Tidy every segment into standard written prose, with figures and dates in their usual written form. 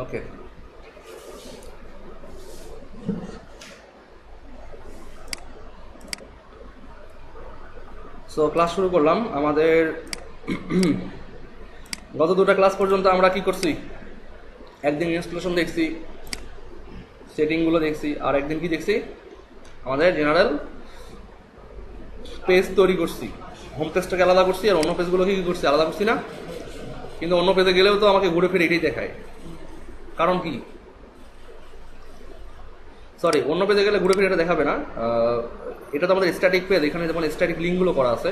ওকে, so class শুরু করলাম। আমাদের গত দুটো ক্লাস পর্যন্ত আমরা কি করছি? একদিন ইনস্টলেশন দেখছি, সেটিংগুলো দেখছি, আর একদিন কি দেখছি? আমাদের জেনারেল পেজ তৈরি করছি, হোম পেজটাকে আলাদা করছি, আর অন্য পেজগুলোকে কি করছি? আলাদা করছি না? কিন্তু অন্য পেজে গেলেও তো আমাকে ঘুরে ফিরে এটাই দেখায়। কারণ কি? সরি, অন্য পেজে গেলে ঘুরে ফিরে এটা দেখাবে না। এটা তো আমাদের স্ট্যাটিক পেজ, এখানে যেমন স্ট্যাটিক লিঙ্কগুলো করা আছে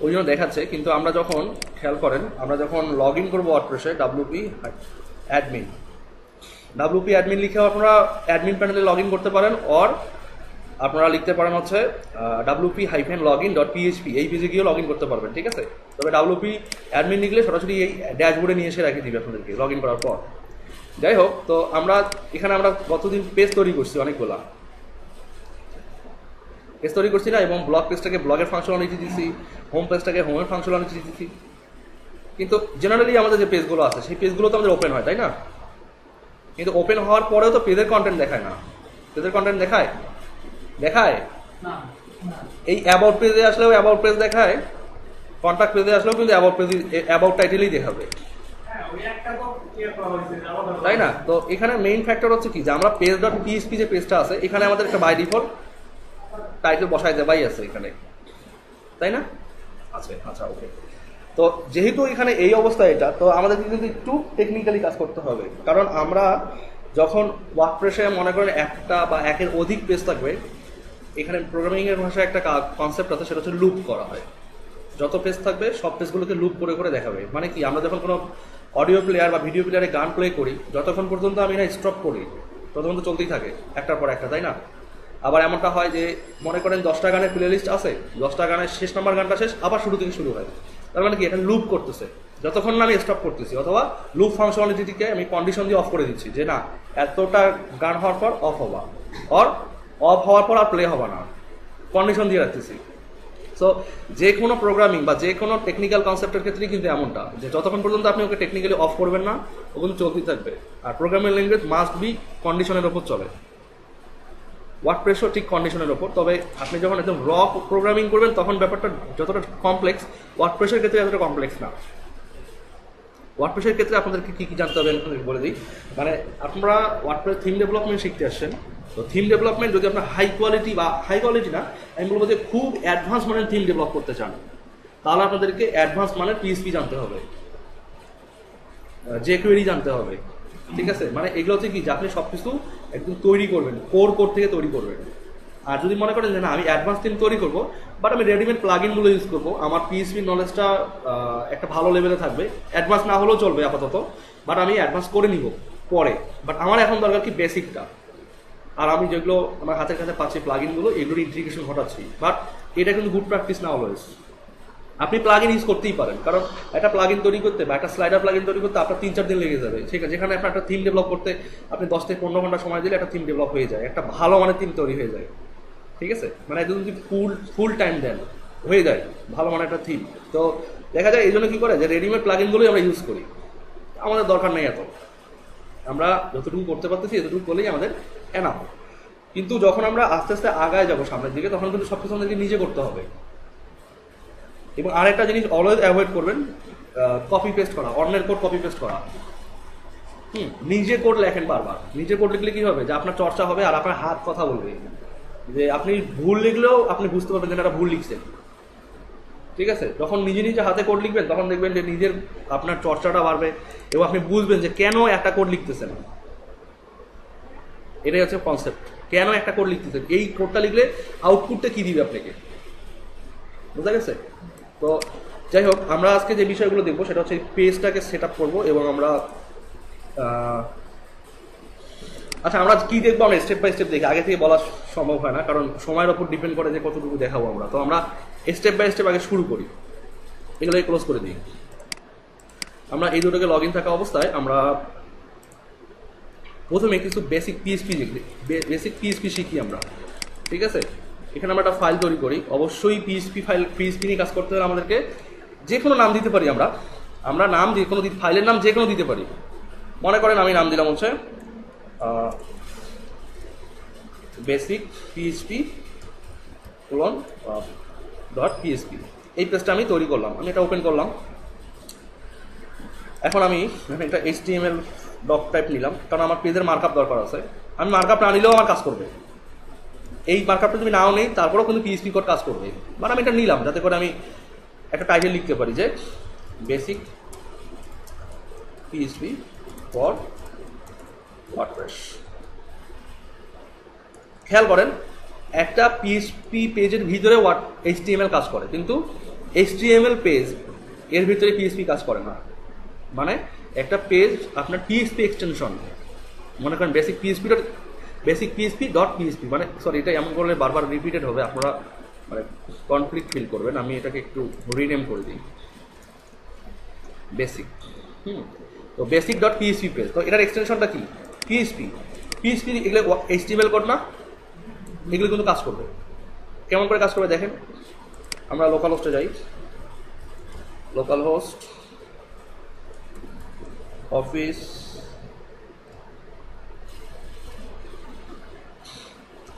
ওই জন্য দেখাচ্ছে। কিন্তু আমরা যখন খেয়াল করেন, আমরা যখন লগ ইন করবো ওয়ার্ডপ্রেসে, ডাব্লিউপি অ্যাডমিন লিখে আপনারা অ্যাডমিন প্যানেলে লগ ইন করতে পারেন, অর আপনারা লিখতে পারেন হচ্ছে wp-login.php, এই পেজে গিয়েও লগ ইন করতে পারবেন, ঠিক আছে? তবে ডাব্লিউপি অ্যাডমিন লিখলে সরাসরি এই ড্যাশবোর্ডে নিয়ে এসে রেখে দিবে আপনাদেরকে লগ ইন করার পর। যাই হোক, তো আমরা এখানে আমরা গতদিন পেজ তৈরি করছি অনেকগুলা পেজ তৈরি করছি না, এবং ব্লগ পেজটাকে ব্লগের ফাংশনালিটি দিচ্ছি, হোম পেজটাকে হোমের ফাংশনালিটি দিচ্ছি। কিন্তু জেনারেলি আমাদের যে পেজগুলো আছে সেই পেজগুলো তো আমাদের ওপেন হয়, তাই না? কিন্তু ওপেন হওয়ার পরেও তো পেজের কন্টেন্ট দেখায় না। পেজের কন্টেন্ট দেখায় এই অ্যাবাউট পেজে আসলেও অ্যাবাউট পেজ দেখায়, কন্ট্যাক্ট পেজে আসলেও কিন্তু অ্যাবাউট টাইটেলই দেখাবে, তাই না? তো এখানে মেইন ফ্যাক্টর হচ্ছে কি, যে আমরা page.php যে পেজটা আছে এখানে আমাদের একটা বাই ডিফল্ট টাইটেল বসাই দেওয়াই আছে এখানে, তাই না? আচ্ছা ওকে। তো যেহেতু এখানে এই অবস্থা এটা, তো আমাদের কিন্তু একটু টেকনিক্যালি কাজ করতে হবে। কারণ আমরা যখন ওয়ার্ডপ্রেসে মনে করেন একটা বা একের অধিক পেজ থাকবে, এখানে প্রোগ্রামিংয়ের ভাষায় একটা কনসেপ্ট আছে, সেটা হচ্ছে লুপ করা হয়। যত পেজ থাকবে সব পেজগুলোকে লুপ করে করে দেখাবে। মানে কি, আমরা যখন কোনো অডিও প্লেয়ার বা ভিডিও প্লেয়ারে গান প্লে করি, যতক্ষণ পর্যন্ত আমি না স্টপ করি ততক্ষণ তো চলতেই থাকে একটার পর একটা, তাই না? আবার এমনটা হয় যে মনে করেন 10টা গানের প্লে লিস্ট আছে, 10টা গানের শেষ নাম্বার গানটা শেষ, আবার শুরু থেকে শুরু হয়। তার মানে কি, এটা লুপ করতেছে যতক্ষণ না আমি স্টপ করতেছি, অথবা লুপ ফাংশনালিটিকে আমি কন্ডিশন দিয়ে অফ করে দিচ্ছি যে না, এতটা গান হওয়ার পর অফ হওয়া, অফ হওয়ার পর আর প্লে হওয়া না, কন্ডিশন দিয়ে রাখতেছি। সো যে কোনো প্রোগ্রামিং বা যে কোনো টেকনিক্যাল কনসেপ্টের ক্ষেত্রেই কিন্তু এমনটা, যে যতক্ষণ পর্যন্ত আপনি ওকে টেকনিক্যালি অফ করবেন না ও কিন্তু চলতেই থাকবে। আর প্রোগ্রামিং ল্যাঙ্গুয়েজ মাস্ট বি কন্ডিশনের ওপর চলে, ওয়ার্ডপ্রেসও ঠিক কন্ডিশনের ওপর। তবে আপনি যখন একদম র প্রোগ্রামিং করবেন তখন ব্যাপারটা যতটা কমপ্লেক্স, ওয়ার্ডপ্রেসের ক্ষেত্রে এতটা কমপ্লেক্স না। ওয়ার্ডপ্রেসের ক্ষেত্রে আপনাদেরকে কী কী জানতে হবে আমি বলে দিই। মানে আপনারা ওয়ার্ডপ্রেস থিম ডেভেলপমেন্ট শিখতে আসছেন, তো থিম ডেভেলপমেন্ট যদি আপনার হাই কোয়ালিটি না, আমি বলবো যে খুব অ্যাডভান্স মানের থিম ডেভেলপ করতে চান, তাহলে আপনাদেরকে অ্যাডভান্স মানের পিএইচপি জানতে হবে, jQuery জানতে হবে, ঠিক আছে? মানে এগুলো হচ্ছে কি, যে আপনি সব কিছু একদম তৈরি করবেন, কোর থেকে তৈরি করবেন। আর যদি মনে করেন যে না, আমি অ্যাডভান্স থিম তৈরি করবো, বাট আমি রেডিমেড প্লাগইনগুলো ইউজ করবো, আমার পিএইচপি নলেজটা একটা ভালো লেভেলে থাকবে, অ্যাডভান্স না হলেও চলবে আপাতত, বাট আমি অ্যাডভান্স করে নিব পরে। বাট আমার এখন দরকার কি, বেসিকটা। আর আমি যেগুলো আমার হাতের কাছে পাচ্ছি প্লাগইনগুলো, এগুলোর ইন্টিগ্রেশন ঘটাচ্ছি। বাট এটা কিন্তু গুড প্র্যাকটিস না অলওয়েজ। আপনি প্লাগইন ইউজ করতেই পারেন, কারণ একটা প্লাগইন তৈরি করতে বা একটা স্লাইডার প্লাগইন তৈরি করতে আপনার 3-4 দিন লেগে যাবে, ঠিক আছে? যেখানে আপনার একটা থিম ডেভেলপ করতে আপনি 10 থেকে 15 ঘন্টা সময় দিলে একটা থিম ডেভেলপ হয়ে যায়, একটা ভালো মানের থিম তৈরি হয়ে যায়, ঠিক আছে? মানে একদম যদি ফুল টাইম দেন হয়ে যায় ভালো মানের একটা থিম। তো দেখা যায় এই জন্য কী করে, যে রেডিমেড প্লাগইনগুলোই আমরা ইউজ করি, আমাদের দরকার নেই এত, আমরা যতটুকু করতে পারতেছি এতটুকু করলেই আমাদের এনাফ। কিন্তু যখন আমরা আস্তে আস্তে আগায় যাবো সামনের দিকে, তখন কিন্তু সবকিছু আমাদেরকে নিজে করতে হবে। এবং আরেকটা জিনিস অলওয়েজ অ্যাভয়েড করবেন, কপি পেস্ট করা, অন্যের কোড কপি পেস্ট করা। নিজে কোড লেখেন বারবার। নিজে কোড লিখলে কি হবে, যে আপনার চর্চা হবে আর আপনার হাত কথা বলবে, যে আপনি ভুল লিখলেও আপনি বুঝতে পারবেন যে এটা ভুল লিখছেন, ঠিক আছে? যখন নিজে হাতে কোড লিখবেন তখন দেখবেন যে নিজের আপনার চর্চাটা বাড়বে, এবং আপনি বুঝবেন যে কেন একটা কোড লিখতেছেন। এটাই হচ্ছে কনসেপ্ট, কেন একটা কোড লিখতেছেন, এই কোডটা লিখলে আউটপুটটা কি দিবে আপনাকে, বুঝা গেছে? তো যাই হোক, আমরা আজকে যে বিষয়গুলো দেখবো সেটা হচ্ছে পেজটাকে সেট আপ করবো, এবং আমরা আচ্ছা আমরা কি দেখবো, আমরা স্টেপ বাই স্টেপ দেখি, আগে থেকে বলা সম্ভব হয় না, কারণ সময়ের ওপর ডিপেন্ড করে যে কতটুকু দেখাবো আমরা। তো আমরা স্টেপ বাই স্টেপ আগে শুরু করি, এগুলোকে ক্লোজ করে দিই। আমরা এই দুটোকে লগ ইন থাকা অবস্থায় আমরা প্রথমে কিছু বেসিক পিএইচপি শিখি আমরা, ঠিক আছে? এখানে আমরা একটা ফাইল তৈরি করি, অবশ্যই পিএইচপি নিয়ে কাজ করতে হলে আমাদেরকে যে কোনো নাম দিতে পারি, আমরা নাম যে কোনো ফাইলের নাম যে কোনো দিতে পারি, মনে করেন আমি নাম দিলাম হচ্ছে basic PHP colon dot PHP. এই পেজটা আমি তৈরি করলাম, আমি এটা ওপেন করলাম। এখন আমি একটা HTML ডক টাইপ নিলাম, কারণ আমার পেজের মার্কআপ দরকার আছে। আমি মার্কআপ না নিলেও আমার কাজ করবে, এই মার্কআপটা যদি নাও নেই তারপরেও কিন্তু পিএইচপি কোড কাজ করবে। মানে আমি এটা নিলাম যাতে করে আমি একটা টাইটেল লিখতে পারি যে বেসিক পিএইচপি ফর ওয়ার্ডপ্রেস। খেয়াল করেন একটা পিএইচপি পেজের ভিতরে HTML কাজ করে, কিন্তু HTML পেজ এর ভিতরে পিএইচপি কাজ করে না। মানে একটা পেজ আপনার পিএইচপি এক্সটেনশন, মনে করেন বেসিক পিএইচপি ডট পিএইচপি, মানে সরি এটা এমন করলে বারবার রিপিটেড হবে, আপনারা মানে কনফ্লিক্ট ফিল করবেন। আমি এটাকে একটু রিনেম করে দিই বেসিক। তো বেসিক ডট পিএইচপি পেজ, তো এটার এক্সটেনশনটা কি পিএইচপি। এগুলো HTML কোড না, এগুলো কিন্তু কাজ করবে। কেমন করে কাজ করবে দেখেন, আমরা লোকাল হোস্টে যাই, লোকাল হোস্ট অফিস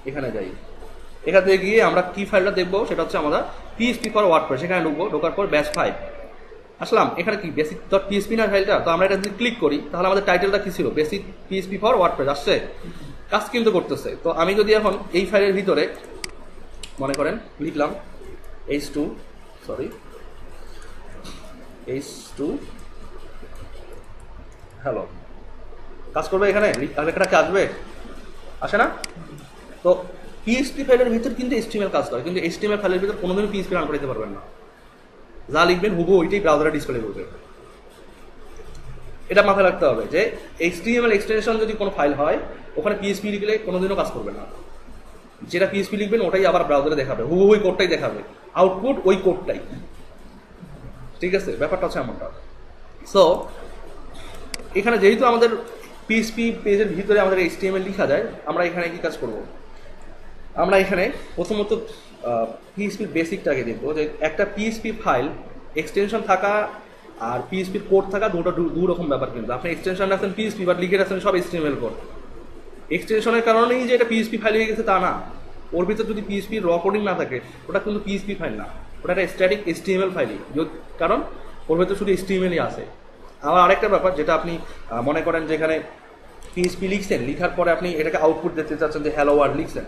এখানে যাই, এখান থেকে গিয়ে আমরা কি ফাইলটা দেখবো সেটা হচ্ছে আমাদের পিএইচপি ফর ওয়ার্ডপ্রেস। এখানে ঢুকবো, ঢোকার পর ব্যাশ 5 আসলাম। এখানে কি বেসিক ডট পিএইচপি না ফাইলটা, তো আমরা এটা যদি ক্লিক করি তাহলে আমাদের টাইটেলটা কি ছিল বেসিক পিএইচপি ফর ওয়ার্ডপ্রেস আসছে, কাজ কিন্তু করতেছে। তো আমি যদি এখন এই ফাইলের ভিতরে মনে করেন লিখলাম h2 হ্যালো, কাজ করবে এখানে, লেখাটা কি আসবে, আসে না? তো পিএইচপি ফাইলের ভিতর কিন্তু HTML কাজ করে, কিন্তু HTML ফাইলের ভিতর কোনোদিনও পিএইচপি রান করতে পারবেন না। যা লিখবেন হুবহু ওইটাই ব্রাউজারে ডিসপ্লে করবে। এটা মাথায় রাখতে হবে যে HTML এক্সটেনশন যদি কোনো ফাইল হয় ওখানে পিএইচপি লিখলে কোনোদিনও কাজ করবে না। যেটা পিএইচপি লিখবেন ওটাই আবার ব্রাউজারে দেখাবে, হুবহু ওই কোডটাই দেখাবে, আউটপুট ওই কোডটাই। ঠিক আছে, ব্যাপারটা হচ্ছে এমনটা। সো এখানে যেহেতু আমাদের পিএইচপি পেজের ভিতরে আমাদের HTML লেখা যায়, আমরা এখানে কি কাজ করব, আমরা এখানে প্রথমত পিএইচপির বেসিকটাকে দেখবো যে একটা পিএইচপি ফাইল এক্সটেনশন থাকা আর পিএইচপির কোড থাকা দু রকম ব্যাপার। কিন্তু আপনি এক্সটেনশন রাখছেন পিএইচপি বাট লিখে রাখছেন সব HTML কোড। এক্সটেনশনের কারণেই যে এটা পিএইচপি ফাইল হয়ে গেছে তা না, ওর ভিতরে যদি পিএইচপি র কোডিং না থাকে ওটা কিন্তু পিএইচপি ফাইল না, ওটা একটা স্ট্যাটিক HTML ফাইলই, কারণ ওর ভিতরে শুধু HTMLই আছে। আবার আরেকটা ব্যাপার যেটা আপনি মনে করেন যেখানে পিএইচপি লিখছেন, লিখার পরে আপনি এটাকে আউটপুট দিতে চাচ্ছেন যে হ্যালো ওয়ার্ল্ড লিখছেন,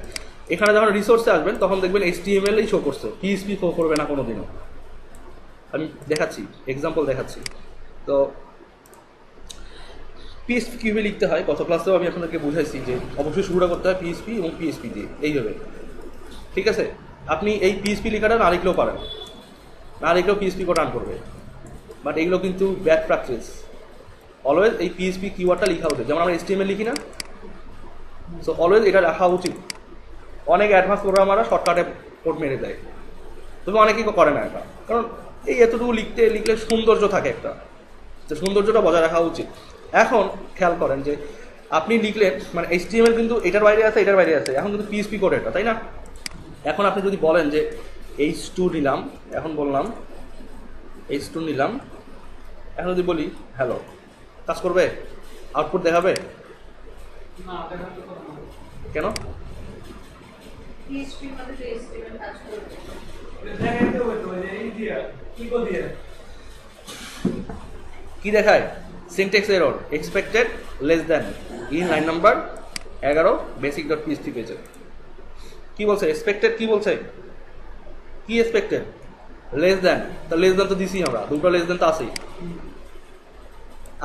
এখানে যখন রিসোর্সে আসবেন তখন দেখবেন HTML-ই শো করছে, পিএইচপি শো করবে না কোনোদিনও। আমি দেখাচ্ছি, এক্সাম্পল দেখাচ্ছি। তো পিএইচপি কীভাবে লিখতে হয় গত ক্লাসেও আমি আপনাদেরকে বুঝাইছি যে অবশ্যই শুরুটা করতে হয় পিএইচপি এবং পিএইচপি দিয়ে, এইভাবে। ঠিক আছে, আপনি এই পিএইচপি লেখাটা না লিখলেও পারেন, না লিখলেও পিএইচপি কোড রান করবে, বাট এগুলো কিন্তু ব্যাড প্র্যাকটিস। অলওয়েজ এই পিএইচপি কিওয়ার্ডটা লেখা উচিত, যেমন আমরা HTML লিখি না, সো অলওয়েজ এটা রাখা উচিত। অনেক অ্যাডভান্স প্রোগ্রামাররা শর্টকাটে কোড মেরে দেয়, তবে অনেকেই করে না এটা, কারণ এই এতটুকু লিখলে সৌন্দর্য থাকে একটা, যে সৌন্দর্যটা বজায় রাখা উচিত। এখন খেয়াল করেন যে আপনি লিখলেন মানে HTML কিন্তু এটার বাইরে আছে, এটার বাইরে আছে, এখন কিন্তু পিএইচপি কোড এটা, তাই না? এখন আপনি যদি বলেন যে h2 নিলাম, এখন বললাম h2 নিলাম, এখন যদি বলি হ্যালো, কাজ করবে, আউটপুট দেখাবে কেন? কি দেখায়? Syntax error, expected less than in line number 11 basic dot PHP পেজে। কি বলছে এক্সপেক্টেড? কি বলছে, কি এক্সপেক্টেড? Less than. তা লেস দ্যান তো দিছি আমরা, দুটো লেস দ্যান তো আছেই।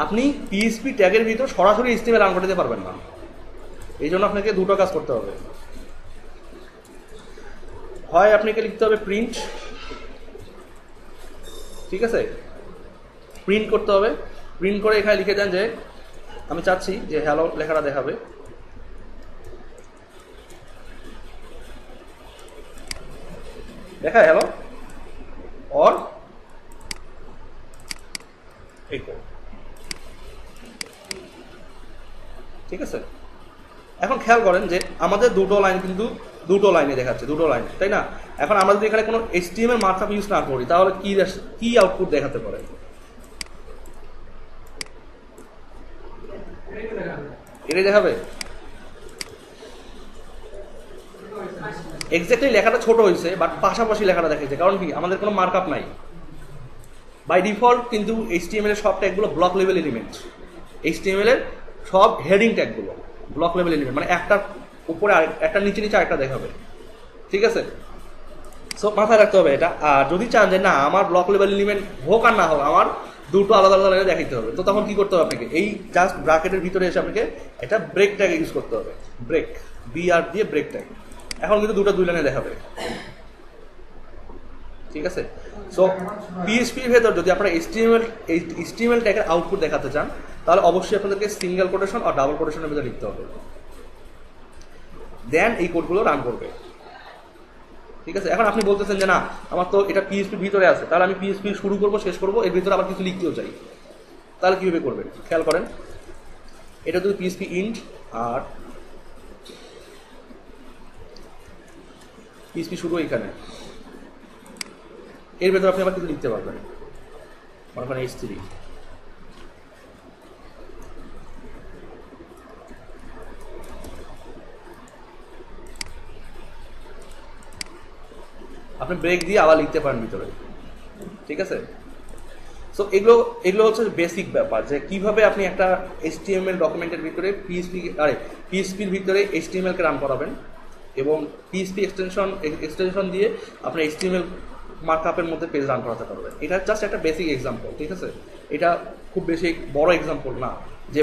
আপনি পিএইচপি ট্যাগের ভিতর সরাসরি HTML রান করতে পারবেন না, এই জন্য আপনাকে দুটো কাজ করতে হবে। হয় আপনাকে লিখতে হবে প্রিন্ট, ঠিক আছে, প্রিন্ট করতে হবে, প্রিন্ট করে এখানে লিখে দেন যে আমি চাচ্ছি যে হ্যালো লেখাটা দেখাবে, দেখায় হ্যালো অর echo, ঠিক আছে। এখন খেয়াল করেন যে আমাদের দুটো লাইন কিন্তু দুটো লাইনে দেখাচ্ছে, দুটো লাইন, তাই না? এখন আমরা যদি এখানে কোনো HTML মার্কআপ ইউজ না করি তাহলে কি আউটপুট দেখাতে পারে? এটাই দেখাবে। এক্স্যাক্টলি লেখাটা ছোট হয়েছে, বাট পাশাপাশি লেখাটা দেখাচ্ছে। কারণ কি, আমাদের কোনো মার্কআপ নাই বাই ডিফল্ট। কিন্তু HTML এর সব ট্যাগগুলো ব্লক লেভেল এলিমেন্ট। HTML এর সব হেডিং ট্যাগগুলো ব্লক লেভেল এলিমেন্ট, মানে একটার উপরে একটা নিচে নিচে আরেকটা দেখাবে, ঠিক আছে? সো মাথায় রাখতে হবে এটা। আর যদি চান যে না আমার ব্লক লেভেল এলিমেন্ট হোক আর না হোক, আমার দুটো আলাদা আলাদা লাইনে দেখাইতে হবে, তো তখন কি করতে হবে আপনাকে? এই জাস্ট ব্র্যাকেটের ভিতরে এসে আপনাকে একটা ব্রেক ট্যাগ ইউজ করতে হবে। ব্রেক, BR দিয়ে ব্রেক ট্যাগ। এখন কিন্তু দুই লাইনে দেখাবে, ঠিক আছে? সো PHP-র ভেতর যদি আপনারা HTML ট্যাগের আউটপুট দেখাতে চান, তাহলে অবশ্যই আপনাদেরকে সিঙ্গেল কোটেশন আর ডাবল কোটেশনের ভিতরে লিখতে হবে, দেন এই কোডগুলো রান করবে, ঠিক আছে? এখন আপনি বলতেছেন যে না আমার তো এটা PHP-র ভিতরে আছে, তাহলে আমি PHP শুরু করবো শেষ করবো, এর ভিতরে আবার কিছু লিখতেও চাই, তাহলে কীভাবে করবেন? খেয়াল করেন, এটা যদি PHP ইন্ট আর PHP শুরু এখানে, এর ভেতরে আপনি আবার কিছু লিখতে পারবেন, মনে করেন H3। আপনি ব্রেক দিয়ে আবার লিখতে পারেন ভিতরে, ঠিক আছে? সো এগুলো হচ্ছে বেসিক ব্যাপার, যে কিভাবে আপনি একটা HTML ডকুমেন্টের ভিতরে PHP-র ভিতরে HTML-কে রান করাবেন, এবং PHP এক্সটেনশন দিয়ে আপনি HTML মার্কআপের মধ্যে পেজ রান করাতে পারবেন। এটা জাস্ট একটা বেসিক এক্সাম্পল, ঠিক আছে? এটা খুব বেশি বড় এক্সাম্পল না যে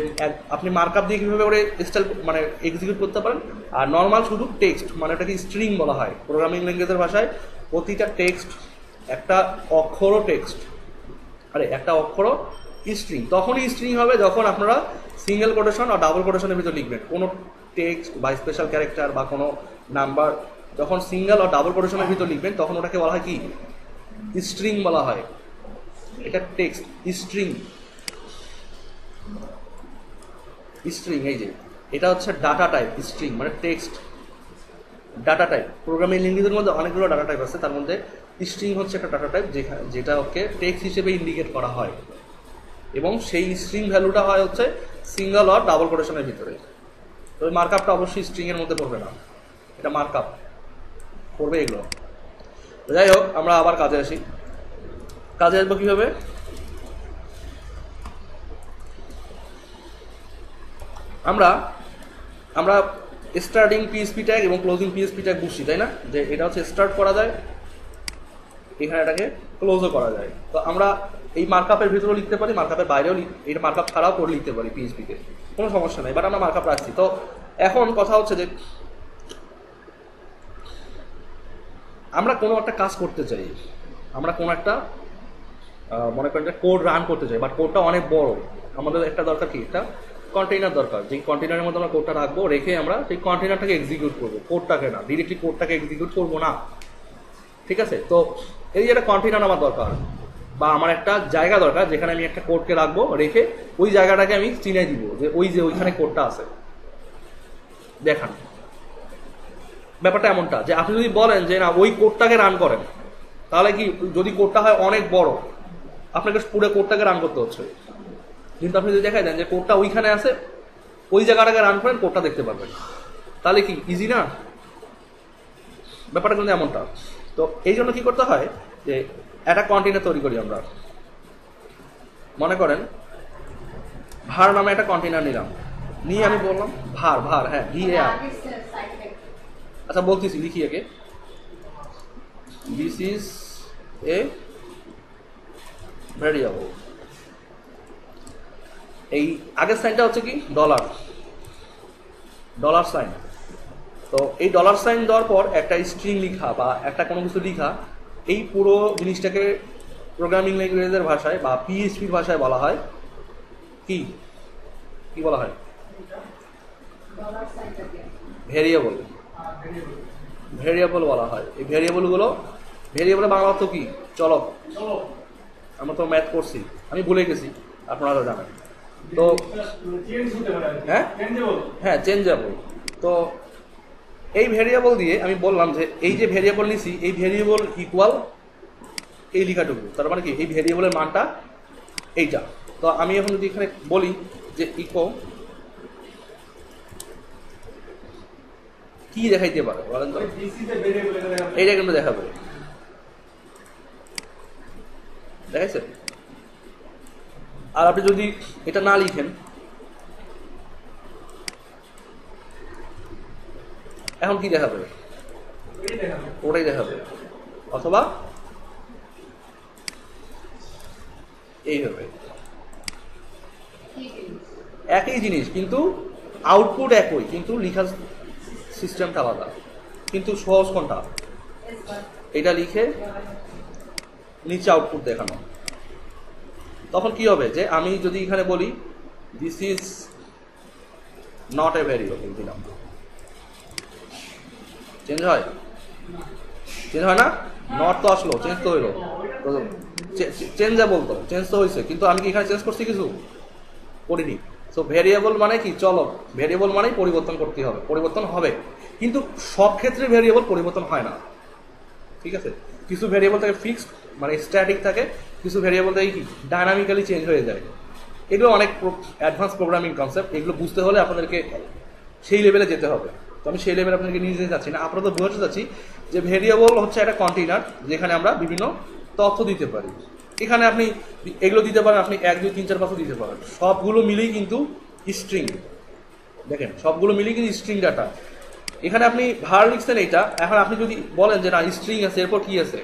আপনি মার্কআপ দিয়ে কীভাবে করে স্টাইল মানে এক্সিকিউট করতে পারেন। আর নর্মাল শুধু টেক্সট, মানে এটাকে স্ট্রিং বলা হয় প্রোগ্রামিং ল্যাঙ্গুয়েজের ভাষায়। প্রতিটা টেক্সট একটা অক্ষরও টেক্সট, একটা অক্ষরও স্ট্রিং। তখনই স্ট্রিং হবে যখন আপনারা সিঙ্গেল কোটেশন আর ডাবল কোটেশনের ভিতরে লিখবেন। কোনো টেক্সট বা স্পেশাল ক্যারেক্টার বা কোনো নাম্বার যখন সিঙ্গেল আর ডাবল কোটেশনের ভিতরে লিখবেন, তখন ওটাকে বলা হয় কি? স্ট্রিং বলা হয়। এটা টেক্সট স্ট্রিং, স্ট্রিং। এই যে এটা হচ্ছে ডাটা টাইপ, স্ট্রিং মানে টেক্সট ডাটা টাইপ। প্রোগ্রামিং ল্যাঙ্গুয়েজের মধ্যে অনেকগুলো ডাটা টাইপ আছে, তার মধ্যে স্ট্রিং হচ্ছে একটা ডাটা টাইপ যেটা ওকে টেক্সট হিসেবে ইন্ডিকেট করা হয়, এবং সেই স্ট্রিং ভ্যালুটা হয় হচ্ছে সিঙ্গেল আর ডাবল কোটেশনের ভিতরে। তো ওই মার্কআপটা অবশ্যই স্ট্রিংয়ের মধ্যে পড়বে না, এটা মার্কআপ পড়বে এগুলো। যাই হোক, আমরা আবার কাজে আসি। কাজে আসবো কীভাবে? আমরা স্টার্টিং PHP ট্যাগ এবং ক্লোজিং PHP ট্যাগ বুঝছি, তাই না? যে এটা হচ্ছে স্টার্ট করা যায়, এখানে এটাকে ক্লোজও করা যায়। তো আমরা এই মার্কআপের ভিতরেও লিখতে পারি, মার্কআপের বাইরেও এটা মার্কআপ ছাড়াও করে লিখতে পারি PHP-তে, কোনো সমস্যা নেই। বাট আমরা মার্কআপ রাখছি। তো এখন কথা হচ্ছে যে আমরা কোনো একটা কাজ করতে চাই, আমরা কোনো একটা মনে করেন যে কোড রান করতে চাই, বাট কোডটা অনেক বড়। আমাদের একটা দরকার কি? একটা কন্টেইনার দরকার, যেই কন্টেইনারের মধ্যে আমরা কোডটা রাখবো, রেখে আমরা সেই কন্টেইনারটাকে এক্সিকিউট করবো, কোডটাকে না, ডিরেক্টলি কোডটাকে এক্সিকিউট করবো না, ঠিক আছে? তো এই যে একটা কন্টেইনার আমার দরকার, বা আমার একটা জায়গা দরকার যেখানে আমি একটা কোডকে রাখবো, রেখে ওই জায়গাটাকে আমি চিনে দিব যে ওইখানে কোডটা আছে। দেখান, ব্যাপারটা এমনটা যে আপনি যদি বলেন যে না ওই কোডটাকে রান করেন, তাহলে কি, যদি কোডটা হয় অনেক বড়, আপনাকে পুরো কোডটাকে রান করতে হচ্ছে। কিন্তু আপনি যদি দেখাই দেন যে কোডটা ওইখানে আছে, ওই জায়গাটাকে রান করেন, কোডটা দেখতে পারবেন, তাহলে কি ইজি না? ব্যাপারটা কিন্তু এমনটা। তো এই জন্য কি করতে হয় যে একটা কন্টেইনার তৈরি করি আমরা। মনে করেন ভার নামে একটা কন্টেইনার নিলাম, নিয়ে আমি বললাম ভার, হ্যাঁ VAR। আচ্ছা বলতেছি, লিখি আগে। This is a variable. এই আগের সাইনটা হচ্ছে কি? Dollar sign. তো এই ডলার সাইন দেওয়ার পর একটা স্ট্রিং লিখা বা একটা কোনো কিছু লিখা, এই পুরো জিনিসটাকে প্রোগ্রামিং ল্যাঙ্গুয়েজের ভাষায় বা PHP-র ভাষায় বলা হয় কি? কি বলা হয়? ভেরিয়েবল বলা হয়। এই ভেরিয়েবলের বাংলা অর্থ কি? চলক। আমরা তো ম্যাথ করছি, আমি ভুলে গেছি, আপনারা জানেন। তো হ্যাঁ চেঞ্জেবল। তো এই ভেরিয়েবল দিয়ে আমি বললাম যে এই যে ভেরিয়েবল নিছি, এই ভেরিয়েবল ইকুয়াল এই লেখাটুকু, তার মানে কি এই ভেরিয়েবলের মানটা এইটা। তো আমি এখন যদি এখানে বলি যে ইকো কি দেখাইতে পারে বলেন তো? এইটা কিন্তু দেখাবে, দেখাইছে। আর আপনি যদি এটা না লিখেন, এখন কি দেখাবে? ওটাই দেখাবে, অথবা এইভাবে। একই জিনিস কিন্তু আউটপুট একই, কিন্তু লিখার সিস্টেমটা আলাদা। কিন্তু সহজ কোনটা? এটা লিখে নিচে আউটপুট দেখানো। তখন কি হবে যে আমি যদি এখানে বলি this is not a variable দিলাম, চেঞ্জ হয়? চেঞ্জ হয় না? নট তো আসলো, চেঞ্জ তো হইলো, চেঞ্জেবল তো চেঞ্জ তো হয়েছে, কিন্তু আমি কি এখানে চেঞ্জ করছি? কিছু করিনি। সো ভেরিয়েবল মানে কি? চলো, ভেরিয়েবল মানেই পরিবর্তন করতে হবে, পরিবর্তন হবে, কিন্তু সব ক্ষেত্রে ভেরিয়েবল পরিবর্তন হয় না, ঠিক আছে? কিছু ভেরিয়েবল থাকে ফিক্সড, মানে স্ট্যাটিক থাকে, কিছু ভেরিয়েবল থাকে কি ডায়নামিক্যালি চেঞ্জ হয়ে যায়। এগুলো অনেক অ্যাডভান্স প্রোগ্রামিং কনসেপ্ট, এগুলো বুঝতে হলে আপনাদেরকে সেই লেভেলে যেতে হবে। তো আমি সেই লেভেলে আপনাদেরকে নিয়ে যেতে চাচ্ছি না, আপনারা তো বুঝতে চাচ্ছি যে ভেরিয়েবল হচ্ছে একটা কন্টেইনার যেখানে আমরা বিভিন্ন তথ্য দিতে পারি। এখানে আপনি এগুলো দিতে পারেন, আপনি 1 2 3 4 5 দিতে পারেন, সবগুলো মিলেই কিন্তু স্ট্রিং। দেখেন সবগুলো মিলেই কিন্তু স্ট্রিং ডাটা। এখানে আপনি ভার লিখছেন এইটা, এখন আপনি যদি বলেন যে না স্ট্রিং আছে, এরপর কি আছে?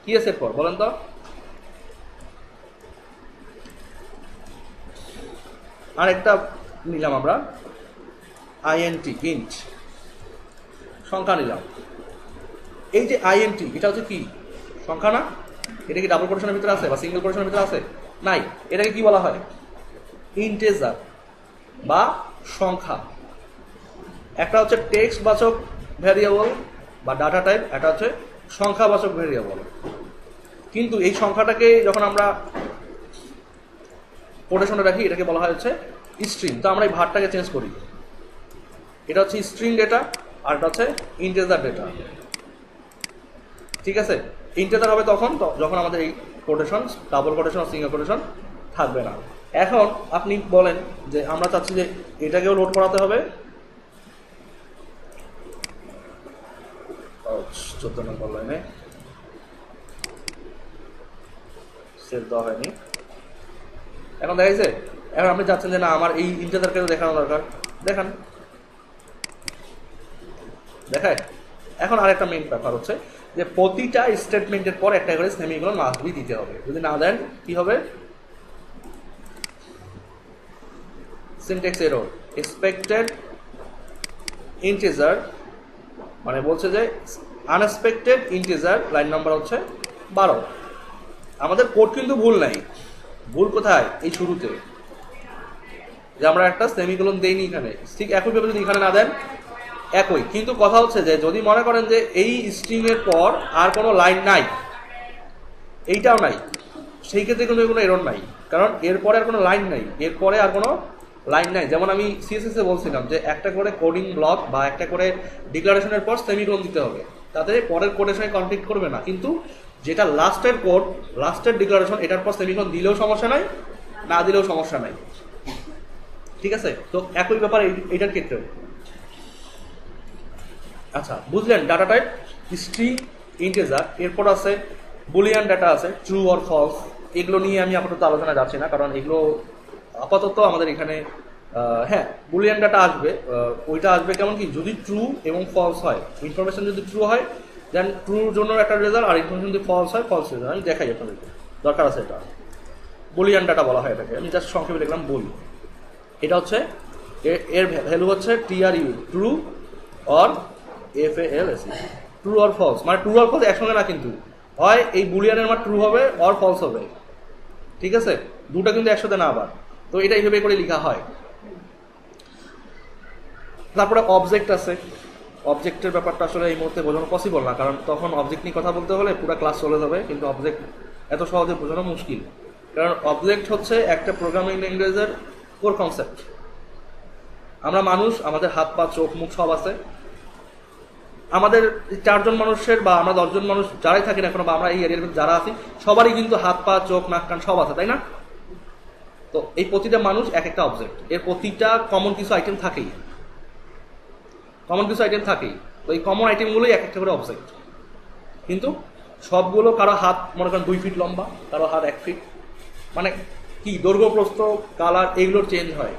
কি আছে এরপর বলেন তো? আর একটা নিলাম আমরা আইএনটি, ইন্ট, সংখ্যা নিলাম। এই যে আইএনটি, এটা হচ্ছে কি? সংখ্যা না? এটা কি ডাবল কোটেশনের ভিতরে আছে বা সিঙ্গেল কোটেশনের ভিতরে আছে? নাই। এটাকে কি বলা হয়? ইন্টেজার বা সংখ্যা। একটা হচ্ছে টেক্সট বাচক ভ্যারিয়েবল বা ডাটা টাইপ, একটা হচ্ছে সংখ্যাবাচক ভ্যারিয়েবল। কিন্তু এই সংখ্যাটাকে যখন আমরা কোটেশনে রাখি, এটাকে বলা হয় হচ্ছে স্ট্রিং। তো আমরা এই ভারটাকে চেঞ্জ করি, এটা হচ্ছে স্ট্রিং ডেটা, আর এটা হচ্ছে ইন্টেজার ডেটা, ঠিক আছে? ইন্টেজার হবে তখন যখন আমাদের এই কোটেশন, ডাবল কোটেশন আর সিঙ্গেল কোটেশন থাকবে না। এখন আপনি বলেন যে আমরা চাচ্ছি যে এটাকেও লোড করাতে হবে, 14 নম্বর লাইনে সেভ দেওয়া হয়নি। এখন দেখাইছে? এখন আপনি চাচ্ছেন যে না আমার এই ইন্টেজারকে দেখানো দরকার, দেখান, দেখায়। এখন আরেকটা মেইন ব্যাপার হচ্ছে যে প্রতিটা স্টেটমেন্টের পর একটা করে সেমিকোলন মাস্ট বি দিতে হবে, যদি না দেন কি হবে? Syntax error. এক্সপেক্টেড ইন্টিজার মানে বলছে যে আনএক্সপেক্টেড ইন্টিজার, লাইন নাম্বার হচ্ছে 12। আমাদের কোড কিন্তু ভুল নাই, ভুল কোথায়? এই শুরুতে যে আমরা একটা সেমিকোলন দেইনি এখানে, ঠিক একইভাবে যদি এখানে না দেন একই, কিন্তু কথা হচ্ছে যে যদি মনে করেন যে এই স্ট্রিং এর পর আর কোনো লাইন নাই, এইটাও নাই, সেই ক্ষেত্রে কিন্তু কোনো এরর নাই, কারণ এরপরে আর কোনো লাইন নাই, এরপরে আর কোনো লাইন নাই। যেমন আমি সিএসএস এ বলছিলাম যে একটা করে কোডিং ব্লক বা একটা করে ডিক্লারেশনের পর সেমিকোলন দিতে হবে, তাতে পরের কোডের সঙ্গে কনফ্লিক্ট করবে না। কিন্তু যেটা লাস্টের কোড, লাস্টের ডিক্লারেশন, এটার পর সেমিকোলন দিলেও সমস্যা নাই, না দিলেও সমস্যা নাই, ঠিক আছে? তো একই ব্যাপার এইটার ক্ষেত্রেও। আচ্ছা বুঝলেন? ডাটা টাইপ স্ট্রিং, ইন্টিজার, এরপর আছে বুলিয়ান ডাটা আছে ট্রু অর ফলস। এগুলো নিয়ে আমি আপাতত আলোচনা যাচ্ছি না, কারণ এগুলো আপাতত আমাদের এখানে হ্যাঁ বুলিয়ান ডাটা আসবে, ওইটা আসবে কেমন কি? যদি ট্রু এবং ফলস হয়, ইনফরমেশন যদি ট্রু হয় দেন ট্রুর জন্য একটা রেজাল্ট, আর ইনফরমেশন যদি ফলস হয় ফলস রেজাল্ট। আমি দেখাই আপনাদেরকে, দরকার আছে এটা। বুলিয়ান ডাটা বলা হয় এটাকে, আমি জাস্ট সংক্ষেপে লিখলাম বুল। এটা হচ্ছে এর ভ্যালু হচ্ছে TRU, true or FALS, true or false. মানে ট্রু অর ফলস একসঙ্গে না, কিন্তু হয় এই বুলিয়ানের মান ট্রু হবে অর ফলস হবে, ঠিক আছে? দুটো কিন্তু একসাথে না আবার। তো এটা এইভাবে করে লেখা হয়। তারপরে অবজেক্ট আছে। অবজেক্টের ব্যাপারটা আসলে এই মুহূর্তে বোঝানো পসিবল না, কারণ তখন অবজেক্ট নিয়ে কথা বলতে হলে পুরো ক্লাস চলে যাবে, কিন্তু অবজেক্ট এত সহজে বোঝানো মুশকিল, কারণ অবজেক্ট হচ্ছে একটা প্রোগ্রামিং ল্যাঙ্গুয়েজের কোর কনসেপ্ট। আমরা মানুষ, আমাদের হাত পা চোখ মুখ সব আছে। আমাদের 4 জন মানুষের বা আমরা 10 জন মানুষ যারাই থাকি না কেন, বা আমরা এই এরিয়ার যারা আছি সবারই কিন্তু হাত পা চোখ নাক কান সব আছে, তাই না? তো এই প্রতিটা মানুষ এক একটা অবজেক্ট, এর প্রতিটা কমন কিছু আইটেম থাকেই। কমন কিছু আইটেম থাকেই, তো এই কমন আইটেমগুলোই এক একটা করে অবজেক্ট। কিন্তু সবগুলো কারো হাত মনে করেন 2 ফিট লম্বা, কারো হাত 1 ফিট, মানে কি দৈর্ঘ্য প্রস্থ কালার এগুলোর চেঞ্জ হয়,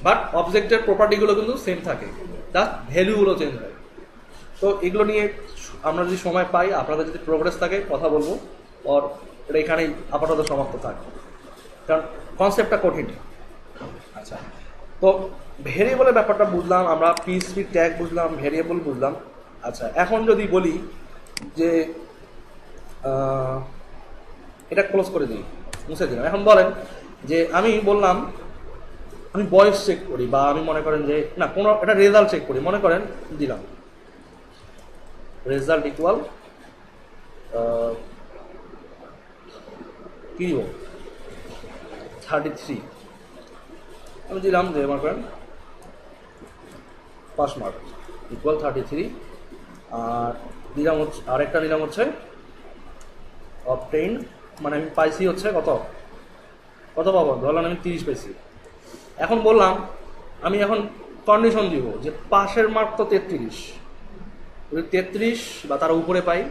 বাট অবজেক্টের প্রপার্টিগুলো কিন্তু সেম থাকে, জাস্ট ভ্যালুগুলো চেঞ্জ হয়। তো এগুলো নিয়ে আমরা যদি সময় পাই, আপনাদের যদি প্রোগ্রেস থাকে কথা বলবো, আর এটা এখানেই আপাতত সমাপ্ত থাকবে, কারণ কনসেপ্টটা কঠিন। আচ্ছা, তো ভেরিয়েবলের ব্যাপারটা বুঝলাম আমরা, পিএইচপি ট্যাগ বুঝলাম, ভেরিয়েবল বুঝলাম। আচ্ছা, এখন যদি বলি যে এটা ক্লোজ করে দিই, মুছে দিলাম। এখন বলেন যে আমি বললাম আমি বয়স চেক করি, বা আমি মনে করেন যে না কোনো একটা রেজাল্ট চেক করি, মনে করেন দিলাম রেজাল্ট ইকুয়াল কি দিব 33, আমি দিলাম যে মনে করেন পাস মার্ক ইকুয়াল 33, আর দিলাম হচ্ছে আরেকটা নিলাম হচ্ছে অবটেইন, মানে আমি পাইছি হচ্ছে কত কত পাবো, ধরলাম আমি 30 পাইছি। এখন বললাম আমি এখন কন্ডিশন দিব যে পাশের মার্ক তো 33, যদি 33 বা তার উপরে পাই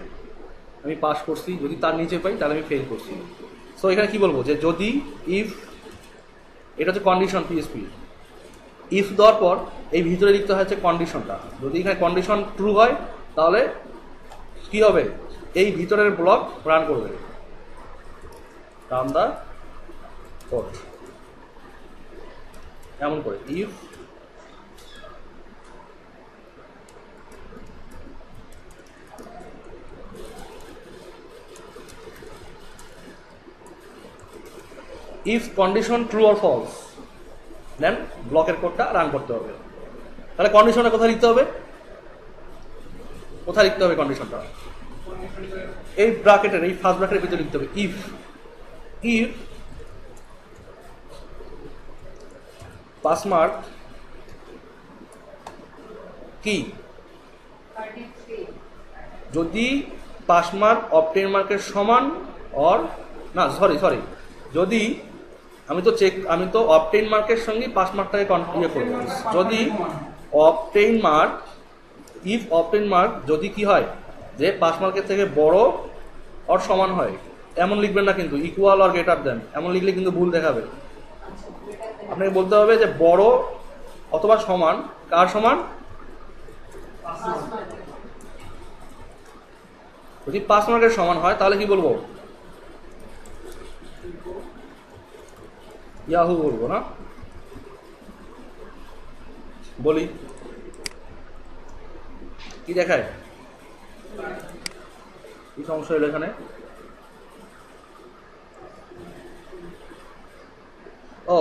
আমি পাস করছি, যদি তার নিচে পাই তাহলে আমি ফেল করছি। সো এখানে কি বলবো যে যদি ইফ, এটা হচ্ছে কন্ডিশন পিএইচপি, ইফ দেওয়ার পর এই ভিতরে লিখতে হচ্ছে কন্ডিশনটা, যদি এখানে কন্ডিশন ট্রু হয় তাহলে কি হবে, এই ভিতরের ব্লক রান করবে, রান দা কোড, এমন করে if if condition true or false, then ব্লকের কোডটা রান করতে হবে। তাহলে কন্ডিশনটা কোথায় লিখতে হবে, কোথায় লিখতে হবে কন্ডিশনটা, এই ব্র্যাকেটের, এই ফার্স্ট ব্র্যাকেটের ভিতরে লিখতে হবে ইফ, ইফ পাস মার্ক কি, যদি পাস মার্ক অবটেইন মার্কের সমান, অর না সরি যদি আমি তো অবটেইন মার্কের সঙ্গে পাস মার্কটাকে ইয়ে করবো, যদি obtain mark, if obtain mark যদি কি হয় যে পাস মার্কের থেকে বড় অর সমান হয়, এমন লিখবেন না কিন্তু, ইকুয়াল অর গ্রেটার দেন, এমন লিখলে কিন্তু ভুল দেখাবে। আপনাকে বলতে হবে যে বড় অথবা সমান, কার সমান, যদি পাস মার্কের সমান হয় তাহলে কি বলবো, ইয়াহু বলবো না, বলি কি দেখায়, কি সমস্যা হলো এখানে, ও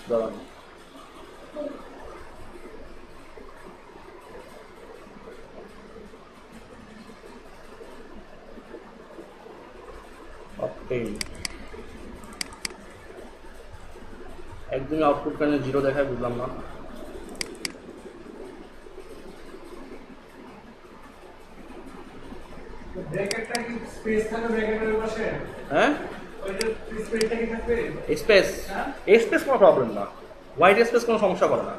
দাঁড়ান, একদমই আউটপুট কেন 0 দেখায় বুঝলাম না। হ্যাঁ স্পেস, স্পেস কোনো প্রবলেম না, হোয়াইট স্পেস কোনো সমস্যা করে না,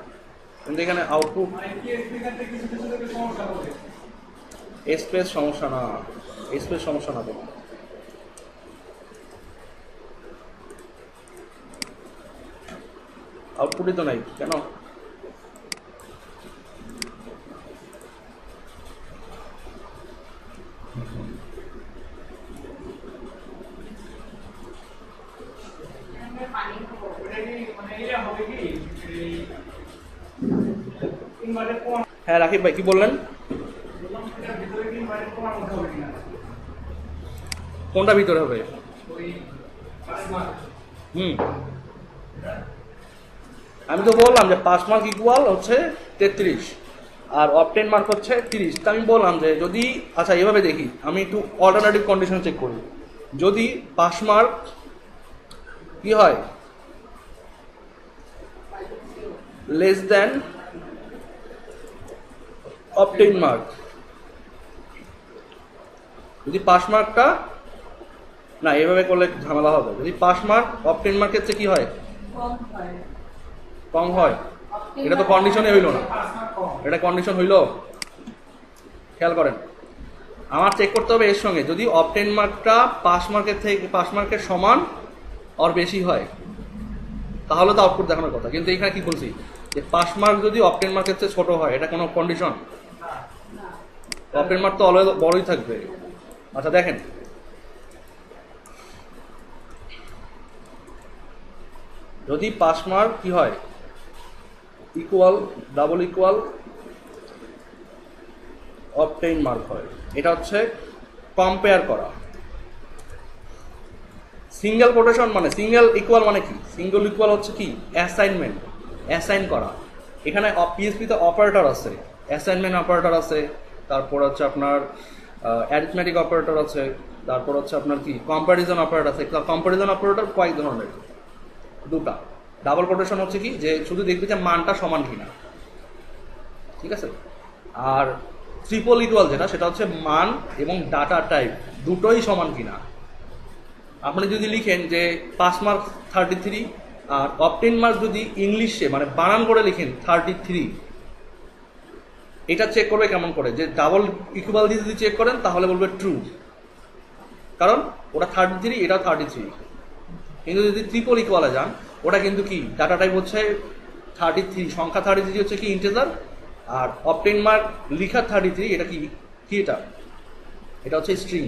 কিন্তু এখানে আউটপুট স্পেস সমস্যা না, স্পেস সমস্যা না, কোনো আউটপুটই তো নাই কেন, হ্যাঁ রাকিব ভাই কি বললেন, কোনটা ভিতরে হবে, আমি তো বললাম যে পাস মার্ক ইকুয়াল হচ্ছে 33 আর অবটেইন মার্ক হচ্ছে 30, তা আমি বললাম যে যদি, আচ্ছা এভাবে দেখি, আমি একটু অল্টারনেটিভ কন্ডিশন চেক করি, যদি পাস মার্ক কি হয় লেস দেন অবটেইন মার্ক, যদি পাস মার্কটা না এভাবে করলে ঝামেলা হবে, যদি পাস মার্ক অবটেইন মার্কের চেয়ে কি হয় কম হয়, এটা তো কন্ডিশনে হইল না, এটা কন্ডিশন হইল। খেয়াল করেন, আমার চেক করতে হবে এর সঙ্গে যদি অবটেন মার্কটা পাস মার্কের থেকে পাস মার্কের সমান আর বেশি হয় তাহলে তো আউটপুট দেখানোর কথা। কিন্তু এখানে কি বলছি যে পাস মার্ক যদি অবটেন মার্কের চেয়ে ছোট হয়, এটা কোনো কন্ডিশন? অবটেন মার্ক তো অলওয়েজ বড়ই থাকবে। আচ্ছা দেখেন, যদি পাস মার্ক কি হয় equal double equal obtain mark হয়, এটা হচ্ছে কম্পেয়ার করা। সিঙ্গেল কোটেশন মানে সিঙ্গেল ইকুয়াল মানে কি? সিঙ্গেল ইকুয়াল হচ্ছে কি অ্যাসাইনমেন্ট, অ্যাসাইন করা। এখানে পিএসপিতে অপারেটর আছে, অ্যাসাইনমেন্ট অপারেটর আছে, তারপর হচ্ছে আপনার অ্যারিথমেটিক অপারেটর আছে, তারপর হচ্ছে আপনার কি কম্প্যারিজন অপারেটর আছে। কম্প্যারিজন অপারেটর কয়েক ধরনের, দুটা। ডাবল কোটেশন হচ্ছে কি যে শুধু দেখবি যে মানটা সমান কিনা, ঠিক আছে। আর ট্রিপল ইকুয়াল যেটা, সেটা হচ্ছে মান এবং ডাটা টাইপ দুটোই সমান কিনা। আপনি যদি লিখেন যে পাস মার্ক 33 আর অবটেইন মার্ক যদি ইংলিশে মানে বানান করে লিখেন 33, এটা চেক করবে কেমন করে? যে ডাবল ইকুয়াল দিয়ে যদি চেক করেন তাহলে বলবে ট্রু, কারণ ওটা 33 এটাও 33। কিন্তু যদি ট্রিপল ইকুয়ালে যান, ওটা কিন্তু কি ডাটা টাইপ হচ্ছে 33, সংখ্যা 33 হচ্ছে কি ইন্টিজার, আর অবটেইন মার্ক লিখা 33 এটা কি এটা এটা হচ্ছে স্ট্রিং।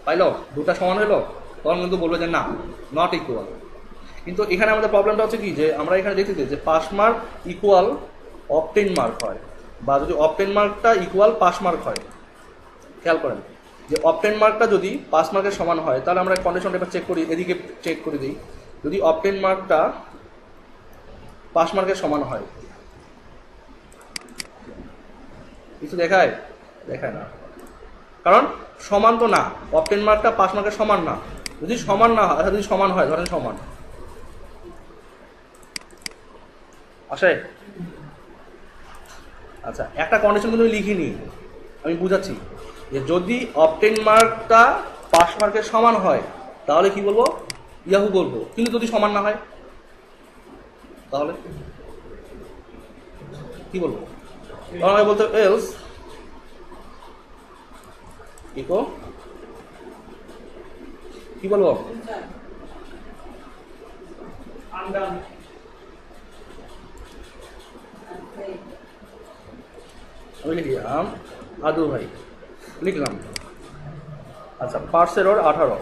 পাইলো? দুটা সমান হলো, তখন কিন্তু বলবে যে না, নট ইকুয়াল। কিন্তু এখানে আমাদের প্রবলেমটা হচ্ছে কি যে আমরা এখানে দেখতেছি যে pass mark equal obtain mark হয়, বা যদি অবটেইন মার্কটা ইকুয়াল পাস মার্ক হয়। খেয়াল করেন যে অবটেইন মার্কটা যদি পাস মার্কের সমান হয়, তাহলে আমরা কন্ডিশনটা এবার চেক করি, এদিকে চেক করে দিই। যদি অবটেইন মার্কটা পাস মার্কের সমান হয়, কিছু দেখায়? দেখায় না, কারণ সমান তো না। অবটেইন মার্কটা পাস মার্কের সমান না। যদি সমান না হয়, যদি সমান হয়, ধরেন সমান আসে, আচ্ছা একটা কন্ডিশন কিন্তু লিখিনি, আমি বুঝাচ্ছি যে যদি অবটেইন মার্কটা পাস মার্কের সমান হয় তাহলে কি বলবো? ইয়াহু বলবো। কিন্তু যদি সমান না হয় তাহলে কি বলবো? তখন আমি বলতে এলস ইকো কি বলবো? আমি লিখলাম আদু ভাই, লিখলাম। আচ্ছা পার্স এরর 18।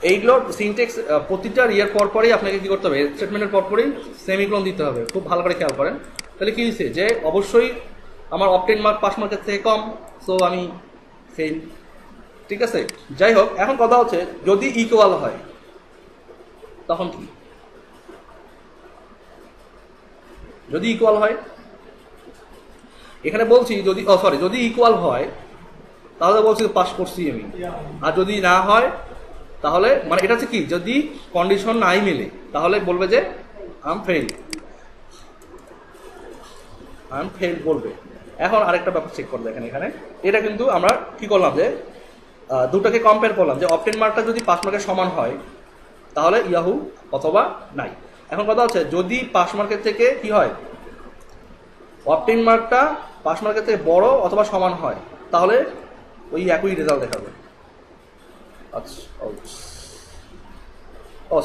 এইগুলো সিনটেক্স প্রতিটা ইয়ের পরপরই আপনাকে কি করতে হবে? স্টেটমেন্টের পরপরই সেমিকোলন দিতে হবে। খুব ভালো করে খেয়াল করেন, তাহলে কি দিচ্ছে যে অবশ্যই আমার অবটেইন মার্ক পাস মার্কের থেকে কম, সো আমি ফেল। ঠিক আছে, যাই হোক, এখন কথা হচ্ছে যদি ইকুয়াল হয় তখন কি? যদি ইকুয়াল হয়, এখানে বলছি যদি যদি ইকুয়াল হয় তাহলে বলছি পাস করছি আমি, আর যদি না হয় তাহলে মানে এটা হচ্ছে কি যদি কন্ডিশন নাই মিলে তাহলে বলবে যে আই এম ফেল বলবে। এখন আরেকটা ব্যাপার চেক করে দেখেন, এখানে এটা কিন্তু আমরা কি করলাম যে দুটাকে কম্পেয়ার করলাম যে অবটেইন মার্কটা যদি পাস মার্কের সমান হয় তাহলে ইয়াহু অথবা নাই। এখন কথা হচ্ছে যদি পাস মার্কের থেকে কি হয়, অবটেইন মার্কটা পাস মার্কের থেকে বড় অথবা সমান হয় তাহলে ওই একই রেজাল্ট দেখাবে। আচ্ছা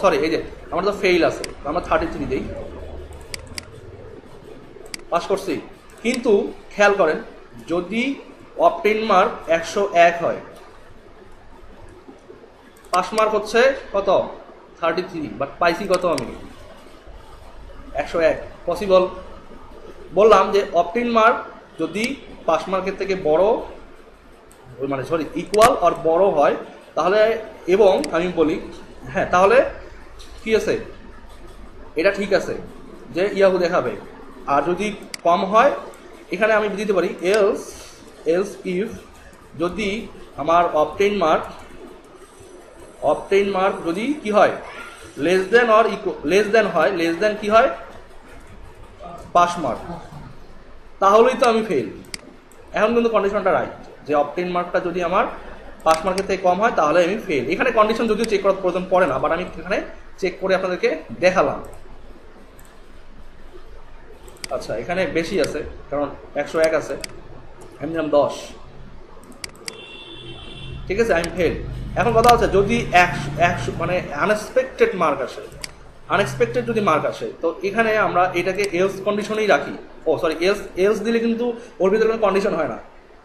সরি, এই যে আমার তো ফেইল আছে, আমরা 33 দিই, পাস করছি। কিন্তু খেয়াল করেন যদি অবটেইন মার্ক 101 হয়, পাস মার্ক হচ্ছে কত 33, বাট পাইছি কত আমি 101। পসিবল? বললাম যে অবটেইন মার্ক যদি পাস মার্কের থেকে বড় মানে সরি ইকুয়াল আর বড় হয় তাহলে, এবং আমি বলি হ্যাঁ তাহলে কি আছে, এটা ঠিক আছে যে ইয়াহু দেখাবে। আর যদি কম হয় এখানে আমি দিতে পারি এলস ইফ যদি আমার অবটেইন মার্ক যদি কি হয় less than or less than হয়, লেস দেন কি হয় পাস মার্ক, তাহলেই তো আমি ফেল। এখন কিন্তু কন্ডিশনটা রাইট যে অবটেইন মার্কটা যদি আমার পাস মার্কের থেকে কম হয় তাহলে আমি ফেল। এখানে কন্ডিশন যদিও চেক করার প্রয়োজন পড়ে না, বাট আমি এখানে চেক করে আপনাদেরকে দেখালাম। আচ্ছা এখানে বেশি আছে কারণ 101 আছে, আমি দিলাম 10, ঠিক আছে, আমি ফেল। এখন কথা হচ্ছে যদি 100 মানে আনএক্সপেক্টেড মার্ক আসে, আনএক্সপেক্টেড যদি মার্ক আসে তো এখানে আমরা এটাকে এলস কন্ডিশনেই রাখি। ও সরি, এলস দিলে কিন্তু ওর ভিতরে কোনো কন্ডিশন হয় না,